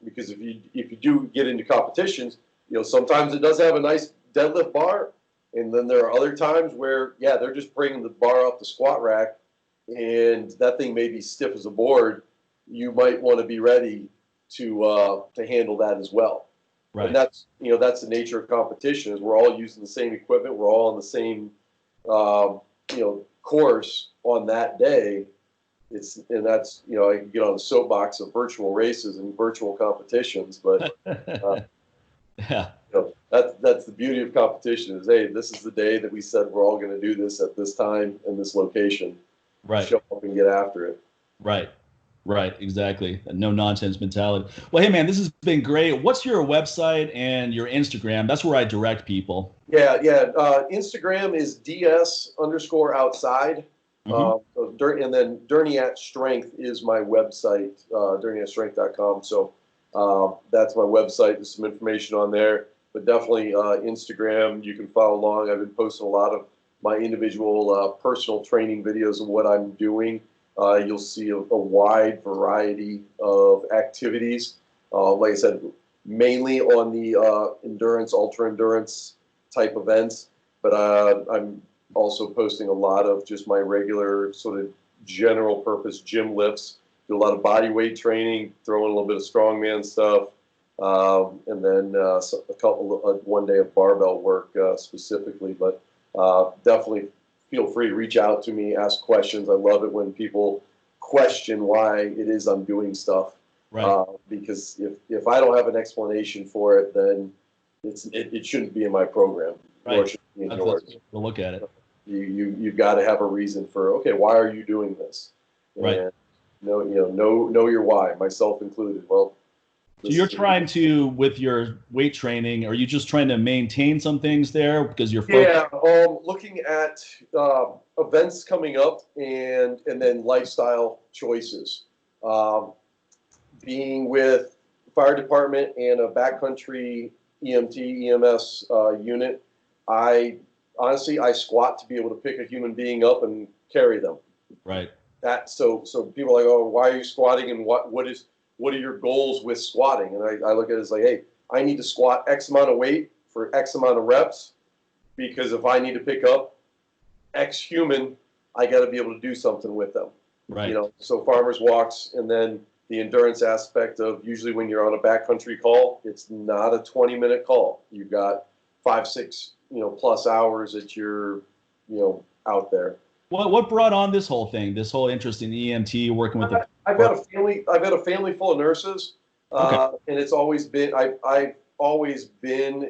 because if you do get into competitions, sometimes it does have a nice deadlift bar, and then there are other times where, they're just bringing the bar up the squat rack, and that thing may be stiff as a board. You might want to be ready to handle that as well. Right. And that's the nature of competition, is we're all using the same equipment. We're all on the same course on that day. That's I can get on the soapbox of virtual races and virtual competitions, but yeah, that's the beauty of competition, is, hey, this is the day that we said we're all going to do this at this time and this location. Right. Show up and get after it. Right. Right. Exactly. No nonsense mentality. Well, hey man, this has been great. What's your website and your Instagram? That's where I direct people. Yeah. Instagram is ds_outside. And then Durniat Strength is my website, durniatstrength.com. So that's my website. There's some information on there, but definitely Instagram. You can follow along. I've been posting a lot of my individual personal training videos of what I'm doing. You'll see a wide variety of activities. Like I said, mainly on the endurance, ultra endurance type events, but I'm also posting a lot of just my regular sort of general purpose gym lifts. Do a lot of body weight training, throw in a little bit of strongman stuff, and then one day of barbell work specifically. But definitely feel free to reach out to me, ask questions. I love it when people question why it is I'm doing stuff. Right. Because if I don't have an explanation for it, then it shouldn't be in my program. Right. Or it shouldn't be in yours. We'll look at it. You've got to have a reason for, okay, why are you doing this? Right. And know your why, myself included. Well, so you're trying to, with your weight training, are you just trying to maintain some things there because you're looking at events coming up and then lifestyle choices. Being with fire department and a backcountry EMT EMS unit, I squat to be able to pick a human being up and carry them. Right. So people are like, oh, why are you squatting, and what are your goals with squatting? And I look at it as like, hey, I need to squat X amount of weight for X amount of reps, because if I need to pick up X human, I got to be able to do something with them. Right. So farmers walks, and then the endurance aspect of, usually when you're on a backcountry call, it's not a 20-minute call. You've got 5-6 plus hours that you're out there. What brought on this whole thing? This whole interest in EMT, working with I've got a family full of nurses, and it's always been I've always been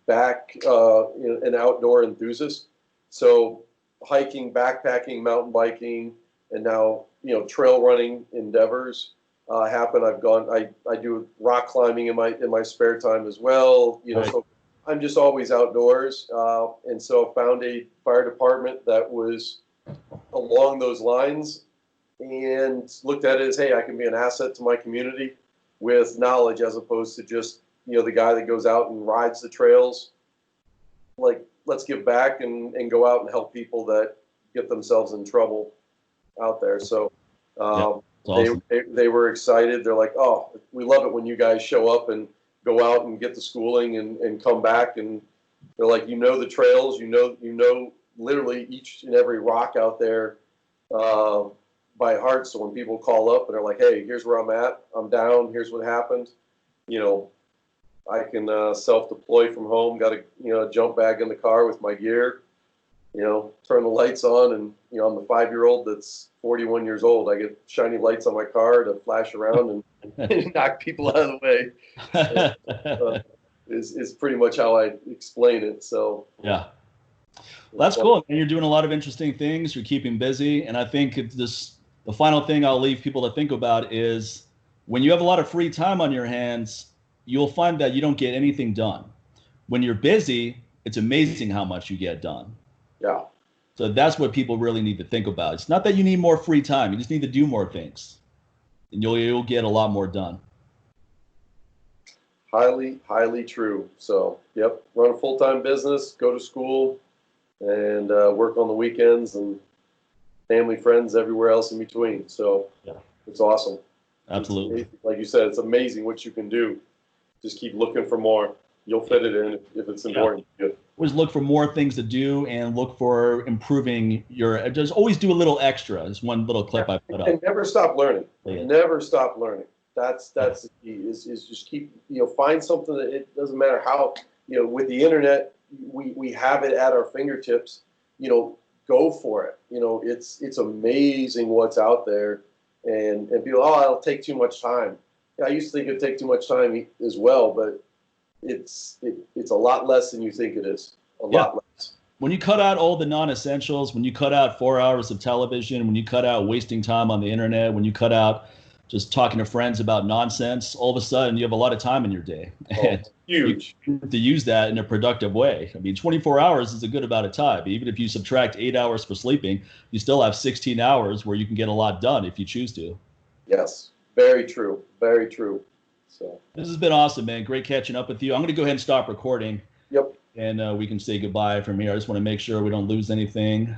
an outdoor enthusiast. So hiking, backpacking, mountain biking, and now trail running endeavors happen. I do rock climbing in my spare time as well. So I'm just always outdoors, and so found a fire department that was along those lines, and looked at it as, hey, I can be an asset to my community with knowledge, as opposed to just the guy that goes out and rides the trails. Like, let's give back and go out and help people that get themselves in trouble out there. So awesome. They were excited. They're like, oh, we love it when you guys show up and go out and get the schooling and come back, and they're like, the trails, literally each and every rock out there by heart. So when people call up and they're like, hey, here's where I'm at, I'm down, here's what happened, I can self-deploy from home, got a jump bag in the car with my gear, turn the lights on, and I'm the 5-year-old that's 41 years old. I get shiny lights on my car to flash around and knock people out of the way. Is pretty much how I explain it. So yeah, well, that's cool. And you're doing a lot of interesting things. You're keeping busy, and I think the final thing I'll leave people to think about is, when you have a lot of free time on your hands, you'll find that you don't get anything done. When you're busy, it's amazing how much you get done. Yeah. So that's what people really need to think about. It's not that you need more free time. You just need to do more things, and you'll get a lot more done. Highly, highly true. So, yep, run a full-time business, go to school, and work on the weekends and family, friends, everywhere else in between. So Yeah. it's awesome. Absolutely. Like you said, it's amazing what you can do. Just keep looking for more. You'll fit it in if it's important. Yeah. Always look for more things to do and look for improving your. Just always do a little extra. Is one little clip I put up. And never stop learning. Yeah. Never stop learning. That's the key. Is just keep, find something that, it doesn't matter how, with the internet, we have it at our fingertips. Go for it. It's amazing what's out there, and people, oh, it'll take too much time. Yeah, I used to think it'd take too much time as well, but it's a lot less than you think it is. A lot less. When you cut out all the non-essentials, when you cut out 4 hours of television, when you cut out wasting time on the internet, when you cut out just talking to friends about nonsense, all of a sudden you have a lot of time in your day. And huge. You have to use that in a productive way. I mean, 24 hours is a good amount of time. Even if you subtract 8 hours for sleeping, you still have 16 hours where you can get a lot done if you choose to. Yes, very true. Very true. So this has been awesome, man. Great catching up with you. I'm going to go ahead and stop recording. Yep. And we can say goodbye from here. I just want to make sure we don't lose anything.